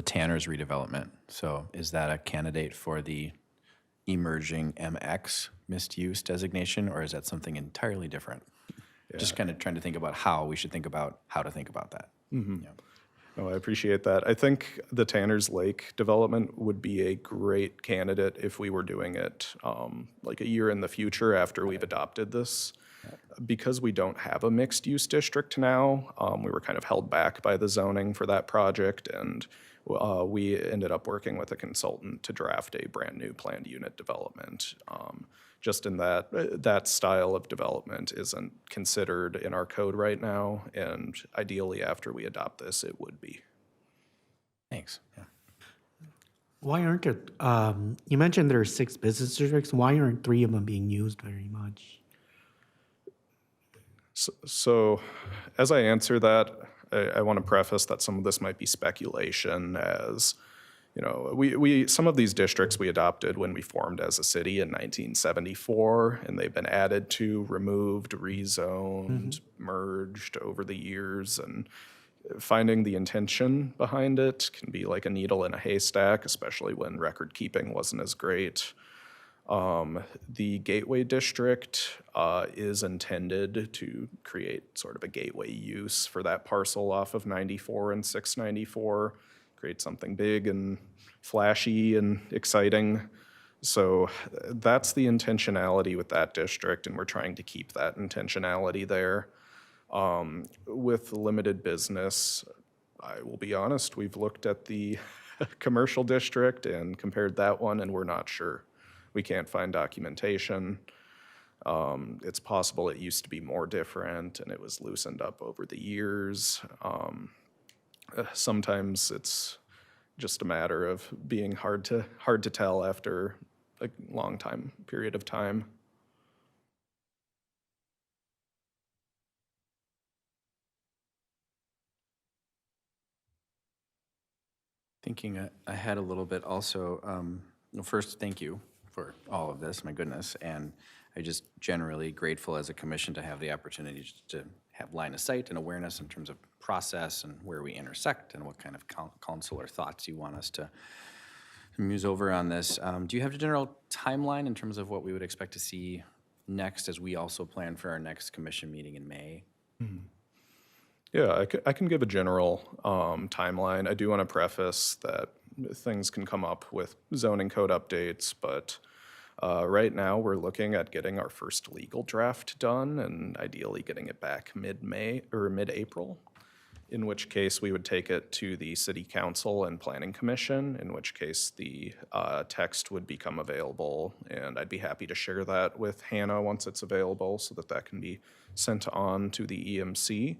Tanner's redevelopment. So is that a candidate for the emerging MX mixed use designation, or is that something entirely different? Just kind of trying to think about how we should think about how to think about that. Yeah. Oh, I appreciate that. I think the Tanner's Lake development would be a great candidate if we were doing it like a year in the future after we've adopted this. Because we don't have a mixed-use district now, we were kind of held back by the zoning for that project, and we ended up working with a consultant to draft a brand-new planned unit development. Just in that style of development isn't considered in our code right now, and ideally, after we adopt this, it would be. Thanks. Yeah. Why aren't there, you mentioned there are 6 business districts. Why aren't 3 of them being used very much? So as I answer that, I want to preface that some of this might be speculation, as you know, some of these districts we adopted when we formed as a city in 1974, and they've been added to, removed, rezoned, merged over the years, and finding the intention behind it can be like a needle in a haystack, especially when record keeping wasn't as great. The Gateway District is intended to create sort of a gateway use for that parcel off of 94 and 694, create something big and flashy and exciting. So that's the intentionality with that district, and we're trying to keep that intentionality there. With limited business, I will be honest, we've looked at the commercial district and compared that one, and we're not sure. We can't find documentation. It's possible it used to be more different and it was loosened up over the years. Sometimes it's just a matter of being hard to tell after a long period of time. Thinking ahead a little bit also, well, first, thank you for all of this, my goodness, and I just generally grateful as a commission to have the opportunity to have line of sight and awareness in terms of process and where we intersect and what kind of counsel or thoughts you want us to muse over on this. Do you have a general timeline in terms of what we would expect to see next as we also plan for our next commission meeting in May? Yeah, I can give a general timeline. I do want to preface that things can come up with zoning code updates, but right now we're looking at getting our first legal draft done and ideally getting it back mid-May or mid-April, in which case we would take it to the City Council and Planning Commission, in which case the text would become available, and I'd be happy to share that with Hannah once it's available so that that can be sent on to the EMC.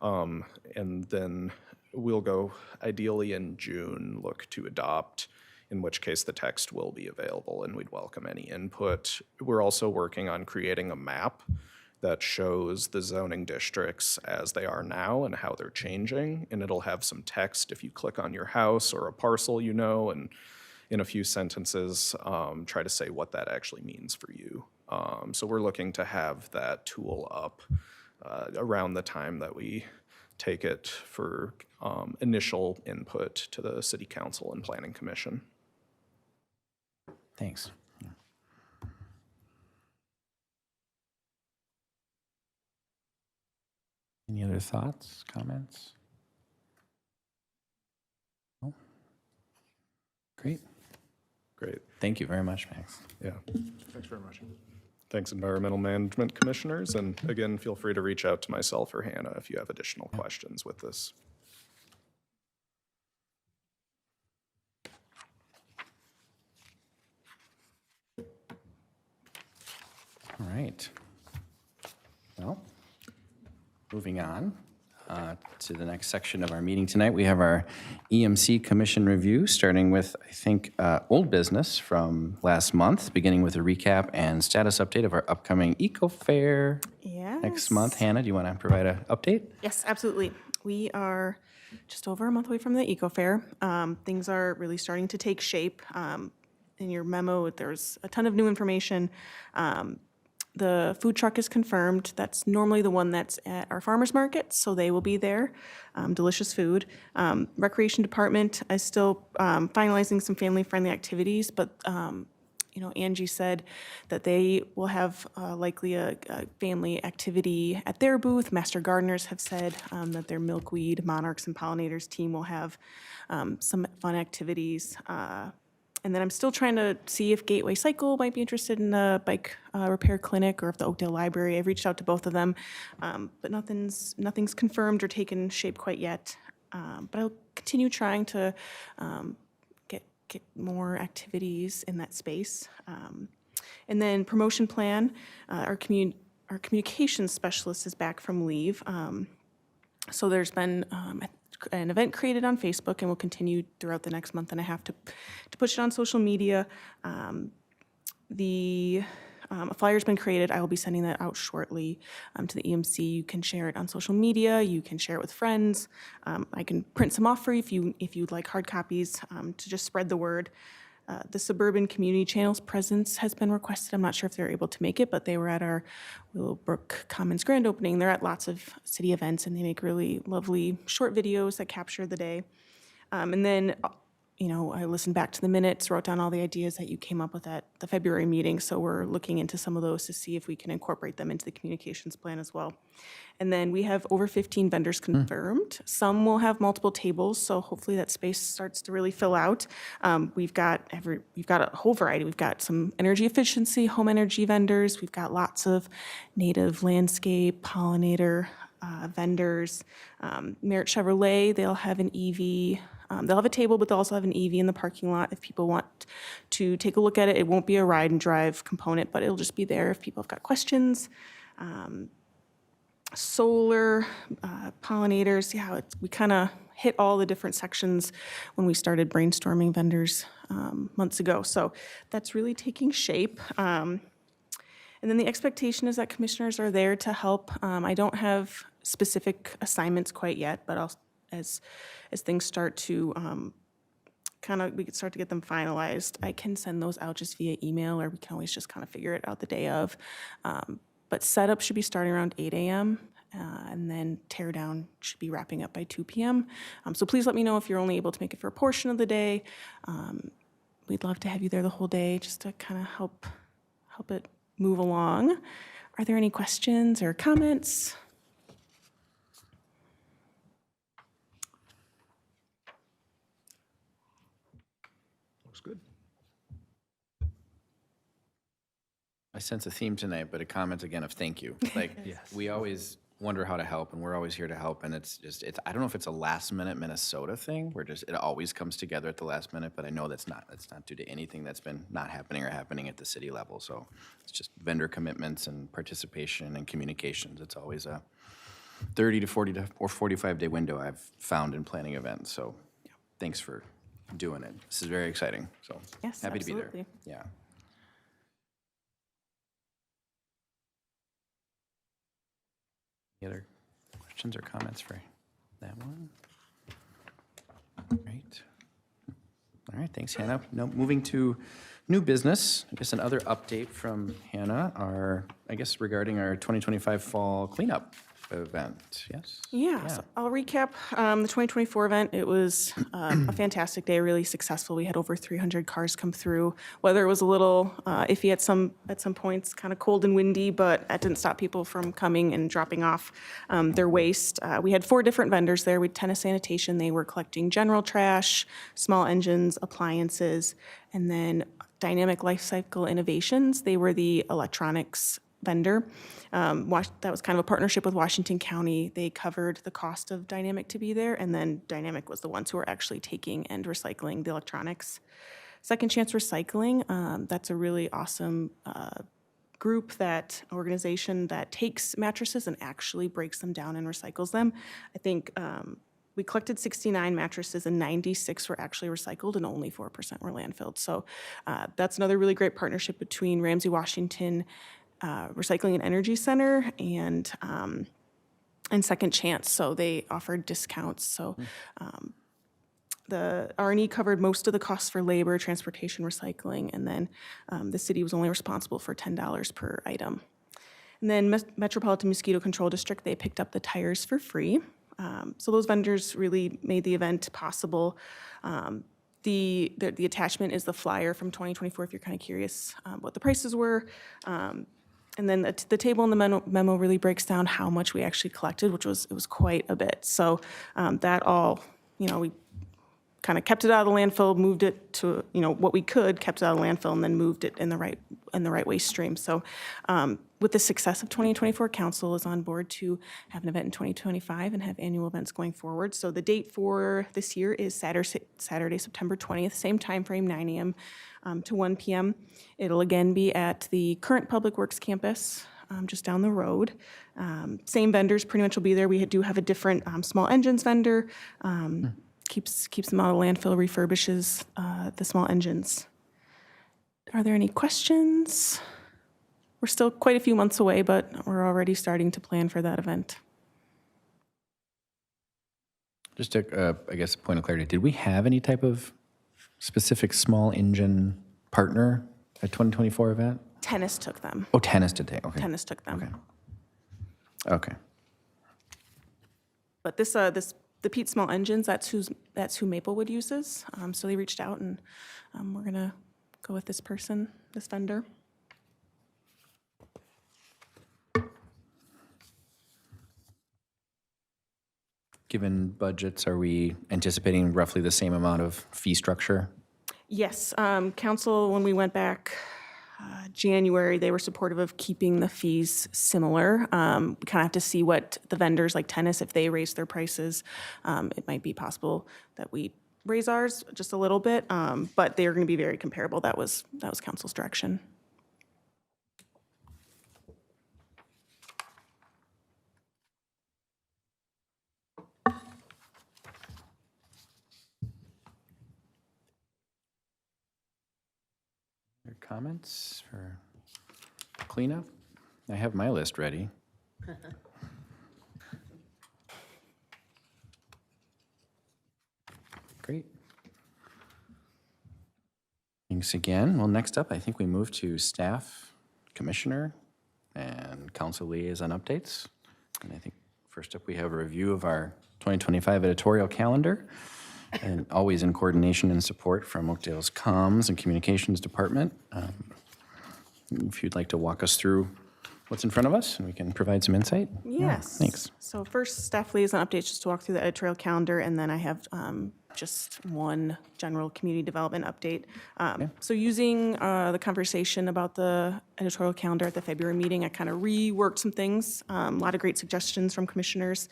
And then we'll go, ideally in June, look to adopt, in which case the text will be available and we'd welcome any input. We're also working on creating a map that shows the zoning districts as they are now and how they're changing, and it'll have some text if you click on your house or a parcel you know, and in a few sentences try to say what that actually means for you. So we're looking to have that tool up around the time that we take it for initial input to the City Council and Planning Commission. Thanks. Any other thoughts, comments? No? Great. Great. Thank you very much, Max. Yeah. Thanks very much. Thanks, Environmental Management Commissioners. And again, feel free to reach out to myself or Hannah if you have additional questions with this. All right. Well, moving on to the next section of our meeting tonight, we have our EMC Commission review, starting with, I think, old business from last month, beginning with a recap and status update of our upcoming Eco Fair next month. Hannah, do you want to provide an update? Yes, absolutely. We are just over a month away from the Eco Fair. Things are really starting to take shape. In your memo, there's a ton of new information. The food truck is confirmed. That's normally the one that's at our farmers market, so they will be there. Delicious food. Recreation department is still finalizing some family-friendly activities, but you know, Angie said that they will have likely a family activity at their booth. Master gardeners have said that their milkweed, monarchs, and pollinators team will have some fun activities. And then I'm still trying to see if Gateway Cycle might be interested in a bike repair clinic, or if the Oakdale Library. I've reached out to both of them, but nothing's confirmed or taken shape quite yet. But I'll continue trying to get more activities in that space. And then promotion plan, our communications specialist is back from leave. So there's been an event created on Facebook, and we'll continue throughout the next month and a half to push it on social media. A flyer's been created. I will be sending that out shortly to the EMC. You can share it on social media. You can share it with friends. I can print some off for you if you'd like hard copies to just spread the word. The Suburban Community Channel's presence has been requested. I'm not sure if they're able to make it, but they were at our Willowbrook Commons grand opening. They're at lots of city events, and they make really lovely short videos that capture the day. And then, you know, I listened back to the minutes, wrote down all the ideas that you came up with at the February meeting, so we're looking into some of those to see if we can incorporate them into the communications plan as well. And then we have over 15 vendors confirmed. Some will have multiple tables, so hopefully that space starts to really fill out. We've got a whole variety. We've got some energy efficiency, home energy vendors. We've got lots of native landscape, pollinator vendors. Merritt Chevrolet, they'll have an EV. They'll have a table, but they'll also have an EV in the parking lot if people want to take a look at it. It won't be a ride and drive component, but it'll just be there if people have got questions. Solar, pollinators, yeah, we kind of hit all the different sections when we started brainstorming vendors months ago. So that's really taking shape. And then the expectation is that commissioners are there to help. I don't have specific assignments quite yet, but as things start to we can start to get them finalized, I can send those out just via email, or we can always just kind of figure it out the day of. But setup should be starting around 8 a.m. And then tear down should be wrapping up by 2 p.m. So please let me know if you're only able to make it for a portion of the day. We'd love to have you there the whole day just to kind of help it move along. Are there any questions or comments? Looks good. I sense a theme tonight, but a comment again of thank you. Like, we always wonder how to help, and we're always here to help, and it's I don't know if it's a last-minute Minnesota thing, where it always comes together at the last minute, but I know that's not due to anything that's been not happening or happening at the city level, so it's just vendor commitments and participation and communications. It's always a 30 to 40 to or 45-day window I've found in planning events, so thanks for doing it. This is very exciting, so Yes, happy to be absolutely. there. Yeah. Any other questions or comments for that one? Great. All right, thanks, Hannah. Now, moving to new business, I guess another update from Hannah, regarding our 2025 fall cleanup event, yes? Yeah, so I'll recap the 2024 event. It was a fantastic day, really successful. We had over 300 cars come through. Weather was a little iffy at some points, kind of cold and windy, but that didn't stop people from coming and dropping off their waste. We had 4 different vendors there. We had Tennis Sanitation. They were collecting general trash, small engines, appliances, and then Dynamic Life Cycle Innovations. They were the electronics vendor. That was kind of a partnership with Washington County. They covered the cost of Dynamic to be there, and then Dynamic was the ones who were actually taking and recycling the electronics. Second Chance Recycling, that's a really awesome organization that takes mattresses and actually breaks them down and recycles them. I think we collected 69 mattresses and 96 were actually recycled and only 4% were landfilled. So that's another really great partnership between Ramsey Washington Recycling and Energy Center and Second Chance. So they offered discounts. So the R&E covered most of the costs for labor, transportation, recycling, and then the city was only responsible for $10 per item. And then Metropolitan Mosquito Control District, they picked up the tires for free. So those vendors really made the event possible. The attachment is the flyer from 2024, if you're kind of curious what the prices were. And then the table in the memo really breaks down how much we actually collected, which was quite a bit. So that all, we kind of kept it out of the landfill, moved it to, what we could, kept it out of the landfill, and then moved it in the right waste stream. So with the success of 2024, council is on board to have an event in 2025 and have annual events going forward. So the date for this year is Saturday, September 20th, same time frame, 9 a.m. To 1 p.m. It'll again be at the current Public Works campus, just down the road. Same vendors pretty much will be there. We do have a different small engines vendor. Keeps them out of landfill, refurbishes the small engines. Are there any questions? We're still quite a few months away, but we're already starting to plan for that event. Just a, I guess, a point of clarity. Did we have any type of specific small engine partner at 2024 event? Tennis took them. Oh, Tennis did take, okay. Tennis took them. Okay. But the Pete Small Engines, that's who Maplewood uses. So they reached out, and we're gonna go with this vendor. Given budgets, are we anticipating roughly the same amount of fee structure? Yes, council, when we went back January, they were supportive of keeping the fees similar. We kind of have to see what the vendors like Tennis, if they raise their prices, it might be possible that we raise ours just a little bit, but they are going to be very comparable. That was council's direction. Comments for cleanup? I have my list ready. Great. Thanks again. Well, next up, I think we move to staff, commissioner, and council liaison updates. And I think first up, we have a review of our 2025 editorial calendar, and always in coordination and support from Oakdale's Comms and Communications Department. If you'd like to walk us through what's in front of us, and we can provide some insight. Yes. Thanks. So first, staff liaison updates, just to walk through the editorial calendar, and then I have just one general community development update. So using the conversation about the editorial calendar at the February meeting, I kind of reworked some things, a lot of great suggestions from commissioners.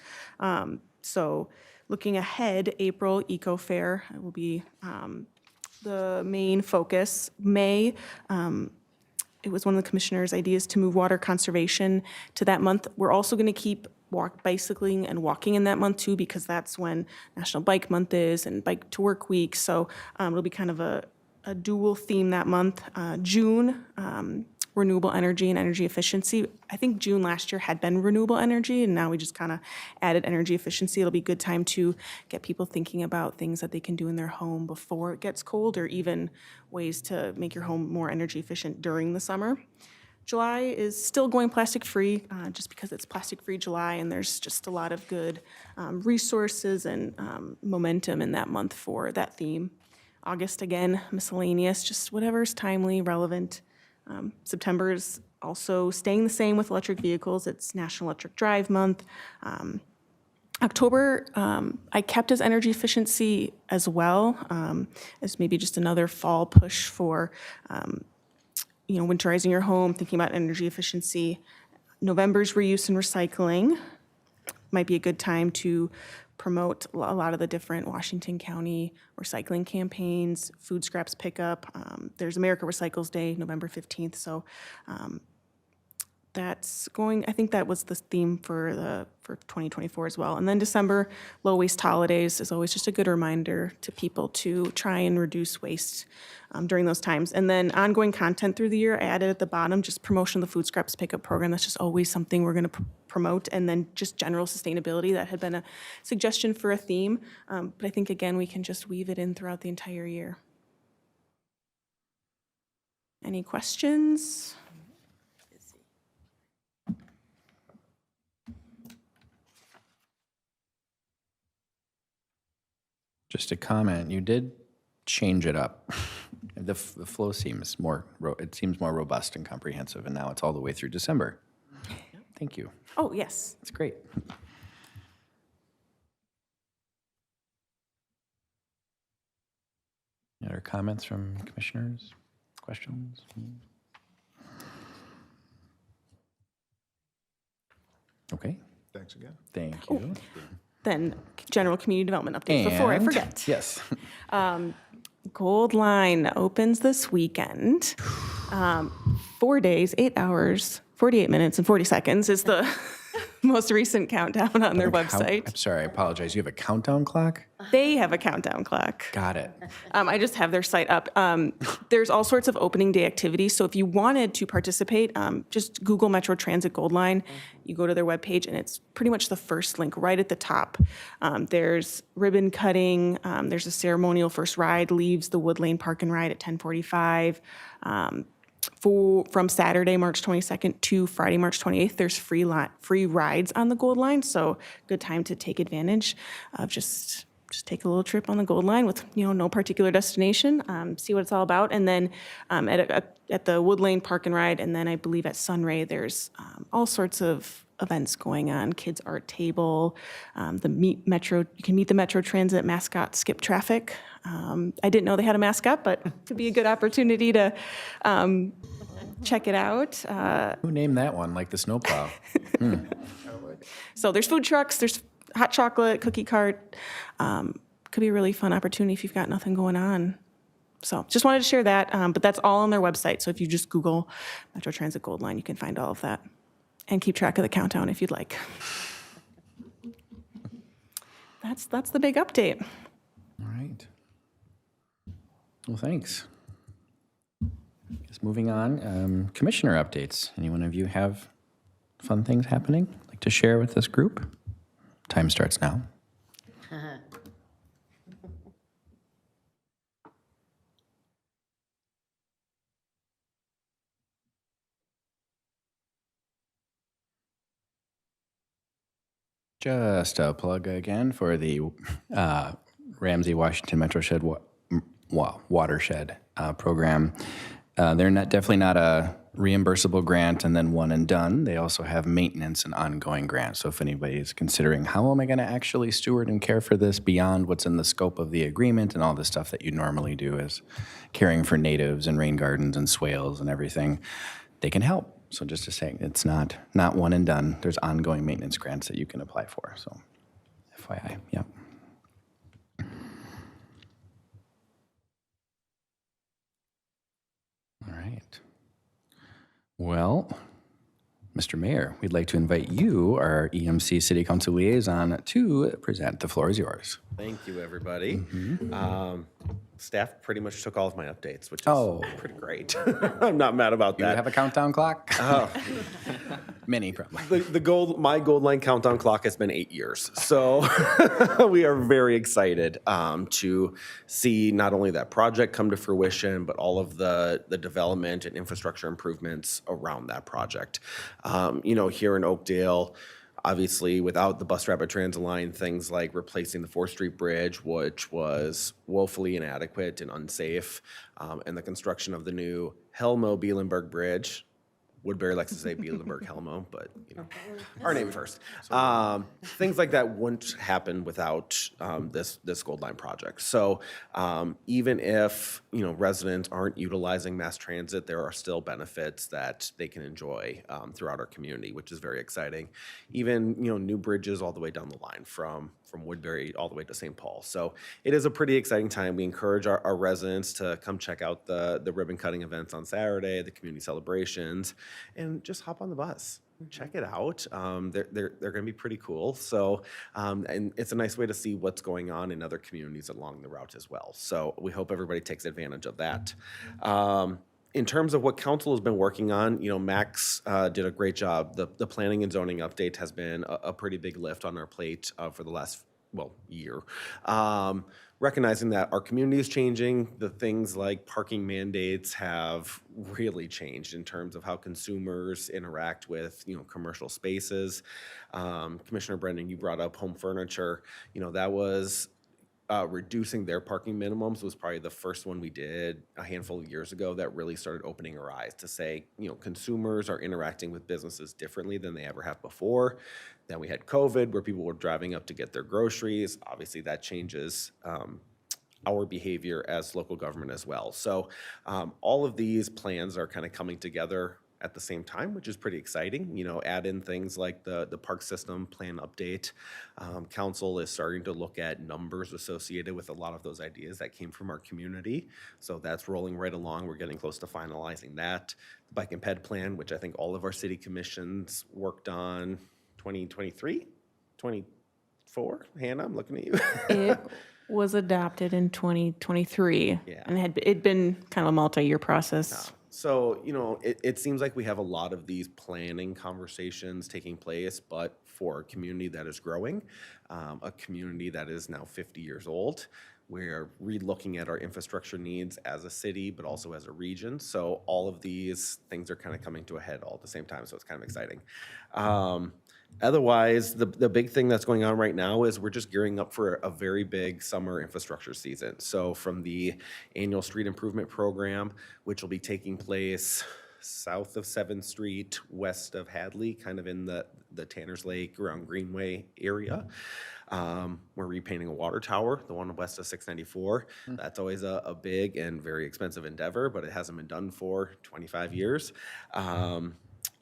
So looking ahead, April Eco Fair will be the main focus. May, it was one of the commissioners' ideas to move water conservation to that month. We're also going to keep bicycling and walking in that month too, because that's when National Bike Month is and Bike to Work Week. So it'll be kind of a dual theme that month. June, renewable energy and energy efficiency. I think June last year had been renewable energy, and now we just kind of added energy efficiency. It'll be a good time to get people thinking about things that they can do in their home before it gets cold, or even ways to make your home more energy efficient during the summer. July is still going plastic-free, just because it's plastic-free July, and there's just a lot of good resources and momentum in that month for that theme. August, again, miscellaneous, just whatever's timely, relevant. September is also staying the same with electric vehicles. It's National Electric Drive Month. October, I kept as energy efficiency as well, as maybe just another fall push for, winterizing your home, thinking about energy efficiency. November's reuse and recycling. Might be a good time to promote a lot of the different Washington County recycling campaigns, food scraps pickup. There's America Recycles Day, November 15th. So that's going, I think that was the theme for 2024 as well. And then December, low waste holidays is always just a good reminder to people to try and reduce waste during those times. And then ongoing content through the year, I added at the bottom just promotion of the food scraps pickup program. That's just always something we're going to promote. And then just general sustainability, that had been a suggestion for a theme. But I think, again, we can just weave it in throughout the entire year. Any questions? Just a comment, you did change it up. The flow seems more, it seems more robust and comprehensive, and now it's all the way through December. Thank you. Oh, yes. That's great. Any other comments from commissioners? Questions? Okay, Thanks again. thank you. Then general community development updates before I And- forget. Yes. Gold Line opens this weekend. 4 days, 8 hours, 48 minutes, and 40 seconds is the most recent countdown on their website. I'm sorry, I apologize. You have a countdown clock? They have a countdown clock. Got it. I just have their site up. There's all sorts of opening day activities. So if you wanted to participate, just Google Metro Transit Gold Line. You go to their webpage, and it's pretty much the first link right at the top. There's ribbon cutting. There's a ceremonial first ride, leaves the Wood Lane Park and Ride at 10:45. From Saturday, March 22nd to Friday, March 28th, there's free rides on the Gold Line. So good time to take advantage of just take a little trip on the Gold Line with, no particular destination, see what it's all about. And then at the Wood Lane Park and Ride, and then I believe at Sunray, there's all sorts of events going on, kids art table, you can meet the Metro Transit mascot Skip Traffic. I didn't know they had a mascot, but it could be a good opportunity to check it out. Who named that one, like the snowplow? So there's food trucks, there's hot chocolate, cookie cart. Could be a really fun opportunity if you've got nothing going on. So just wanted to share that, but that's all on their website. So if you just Google Metro Transit Gold Line, you can find all of that and keep track of the countdown if you'd like. That's the big update. All right. Well, thanks. Guess moving on, commissioner updates. Any one of you have fun things happening like to share with this group? Time starts now. Just a plug again for the Ramsey Washington Metroshed Watershed program. They're definitely not a reimbursable grant and then one and done. They also have maintenance and ongoing grants. So if anybody is considering how am I going to actually steward and care for this beyond what's in the scope of the agreement and all the stuff that you normally do as caring for natives and rain gardens and swales and everything, they can help. So just to say, it's not one and done. There's ongoing maintenance grants that you can apply for. So FYI, yeah. All right. Well, Mr. Mayor, we'd like to invite you, our EMC City Council Liaison, to present. The floor is yours. Thank you, everybody. Staff pretty much took all of my updates, which is pretty great. I'm not mad about You that. have a countdown clock? Many, probably. My Gold Line countdown clock has been 8 years. So we are very excited to see not only that project come to fruition, but all of the development and infrastructure improvements around that project. Here in Oakdale, obviously, without the bus rapid transit line, things like replacing the 4th Street Bridge, which was woefully inadequate and unsafe, and the construction of the new Helmo-Bielenberg Bridge. Woodbury likes to say Bielenberg-Helmo, but our name first. Things like that wouldn't happen without this Gold Line project. So even if residents aren't utilizing mass transit, there are still benefits that they can enjoy throughout our community, which is very exciting. Even new bridges all the way down the line from Woodbury all the way to St. Paul. So it is a pretty exciting time. We encourage our residents to come check out the ribbon cutting events on Saturday, the community celebrations, and just hop on the bus. Check it out. They're going to be pretty cool. So, and it's a nice way to see what's going on in other communities along the route as well. So we hope everybody takes advantage of that. In terms of what council has been working on, Max did a great job. The planning and zoning update has been a pretty big lift on our plate for the last, year. Recognizing that our community is changing, the things like parking mandates have really changed in terms of how consumers interact with, commercial spaces. Commissioner Brendan, you brought up home furniture. That was reducing their parking minimums was probably the first one we did a handful of years ago that really started opening our eyes to say, you know, consumers are interacting with businesses differently than they ever have before. Then we had COVID where people were driving up to get their groceries. Obviously that changes our behavior as local government as well. So all of these plans are kind of coming together at the same time, which is pretty exciting. You know, add in things like the park system plan update. Council is starting to look at numbers associated with a lot of those ideas that came from our community. So that's rolling right along. We're getting close to finalizing that. The bike and ped plan, which I think all of our city commissions worked on 2023, 24. Hannah, I'm looking at you. It was adopted in 2023. Yeah. And it'd been kind of a multi-year process. So, you know, it seems like we have a lot of these planning conversations taking place, but for a community that is growing, a community that is now 50 years old, we're re-looking at our infrastructure needs as a city, but also as a region. So all of these things are kind of coming to a head all at the same time, so it's kind of exciting. Otherwise, the big thing that's going on right now is we're just gearing up for a very big summer infrastructure season. So from the annual street improvement program, which will be taking place south of 7th Street, west of Hadley, kind of in the Tanner's Lake around Greenway area. We're repainting a water tower, the one west of 694. That's always a big and very expensive endeavor, but it hasn't been done for 25 years.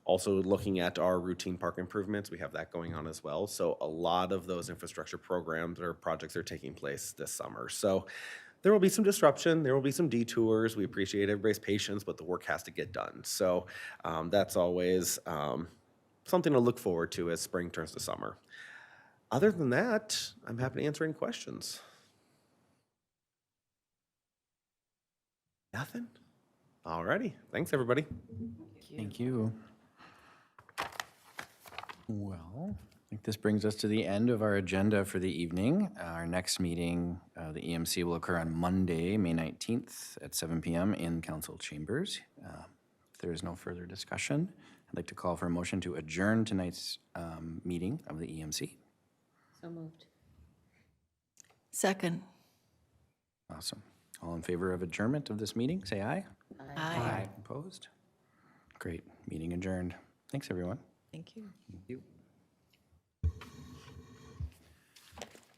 Also looking at our routine park improvements, we have that going on as well. So a lot of those infrastructure programs or projects are taking place this summer. So there will be some disruption, there will be some detours. We appreciate everybody's patience, but the work has to get done. So that's always something to look forward to as spring turns to summer. Other than that, I'm happy to answer any questions. Nothing? All righty. Thanks, everybody. Thank you. Well, I think this brings us to the end of our agenda for the evening. Our next meeting, the EMC, will occur on Monday, May 19th at 7 p.m. in council chambers. If there is no further discussion, I'd like to call for a motion to adjourn tonight's meeting of the EMC. So moved. Second. Awesome. All in favor of adjournment of this meeting, say aye. Aye. Opposed? Great. Meeting adjourned. Thanks, everyone. Thank you. Thank you.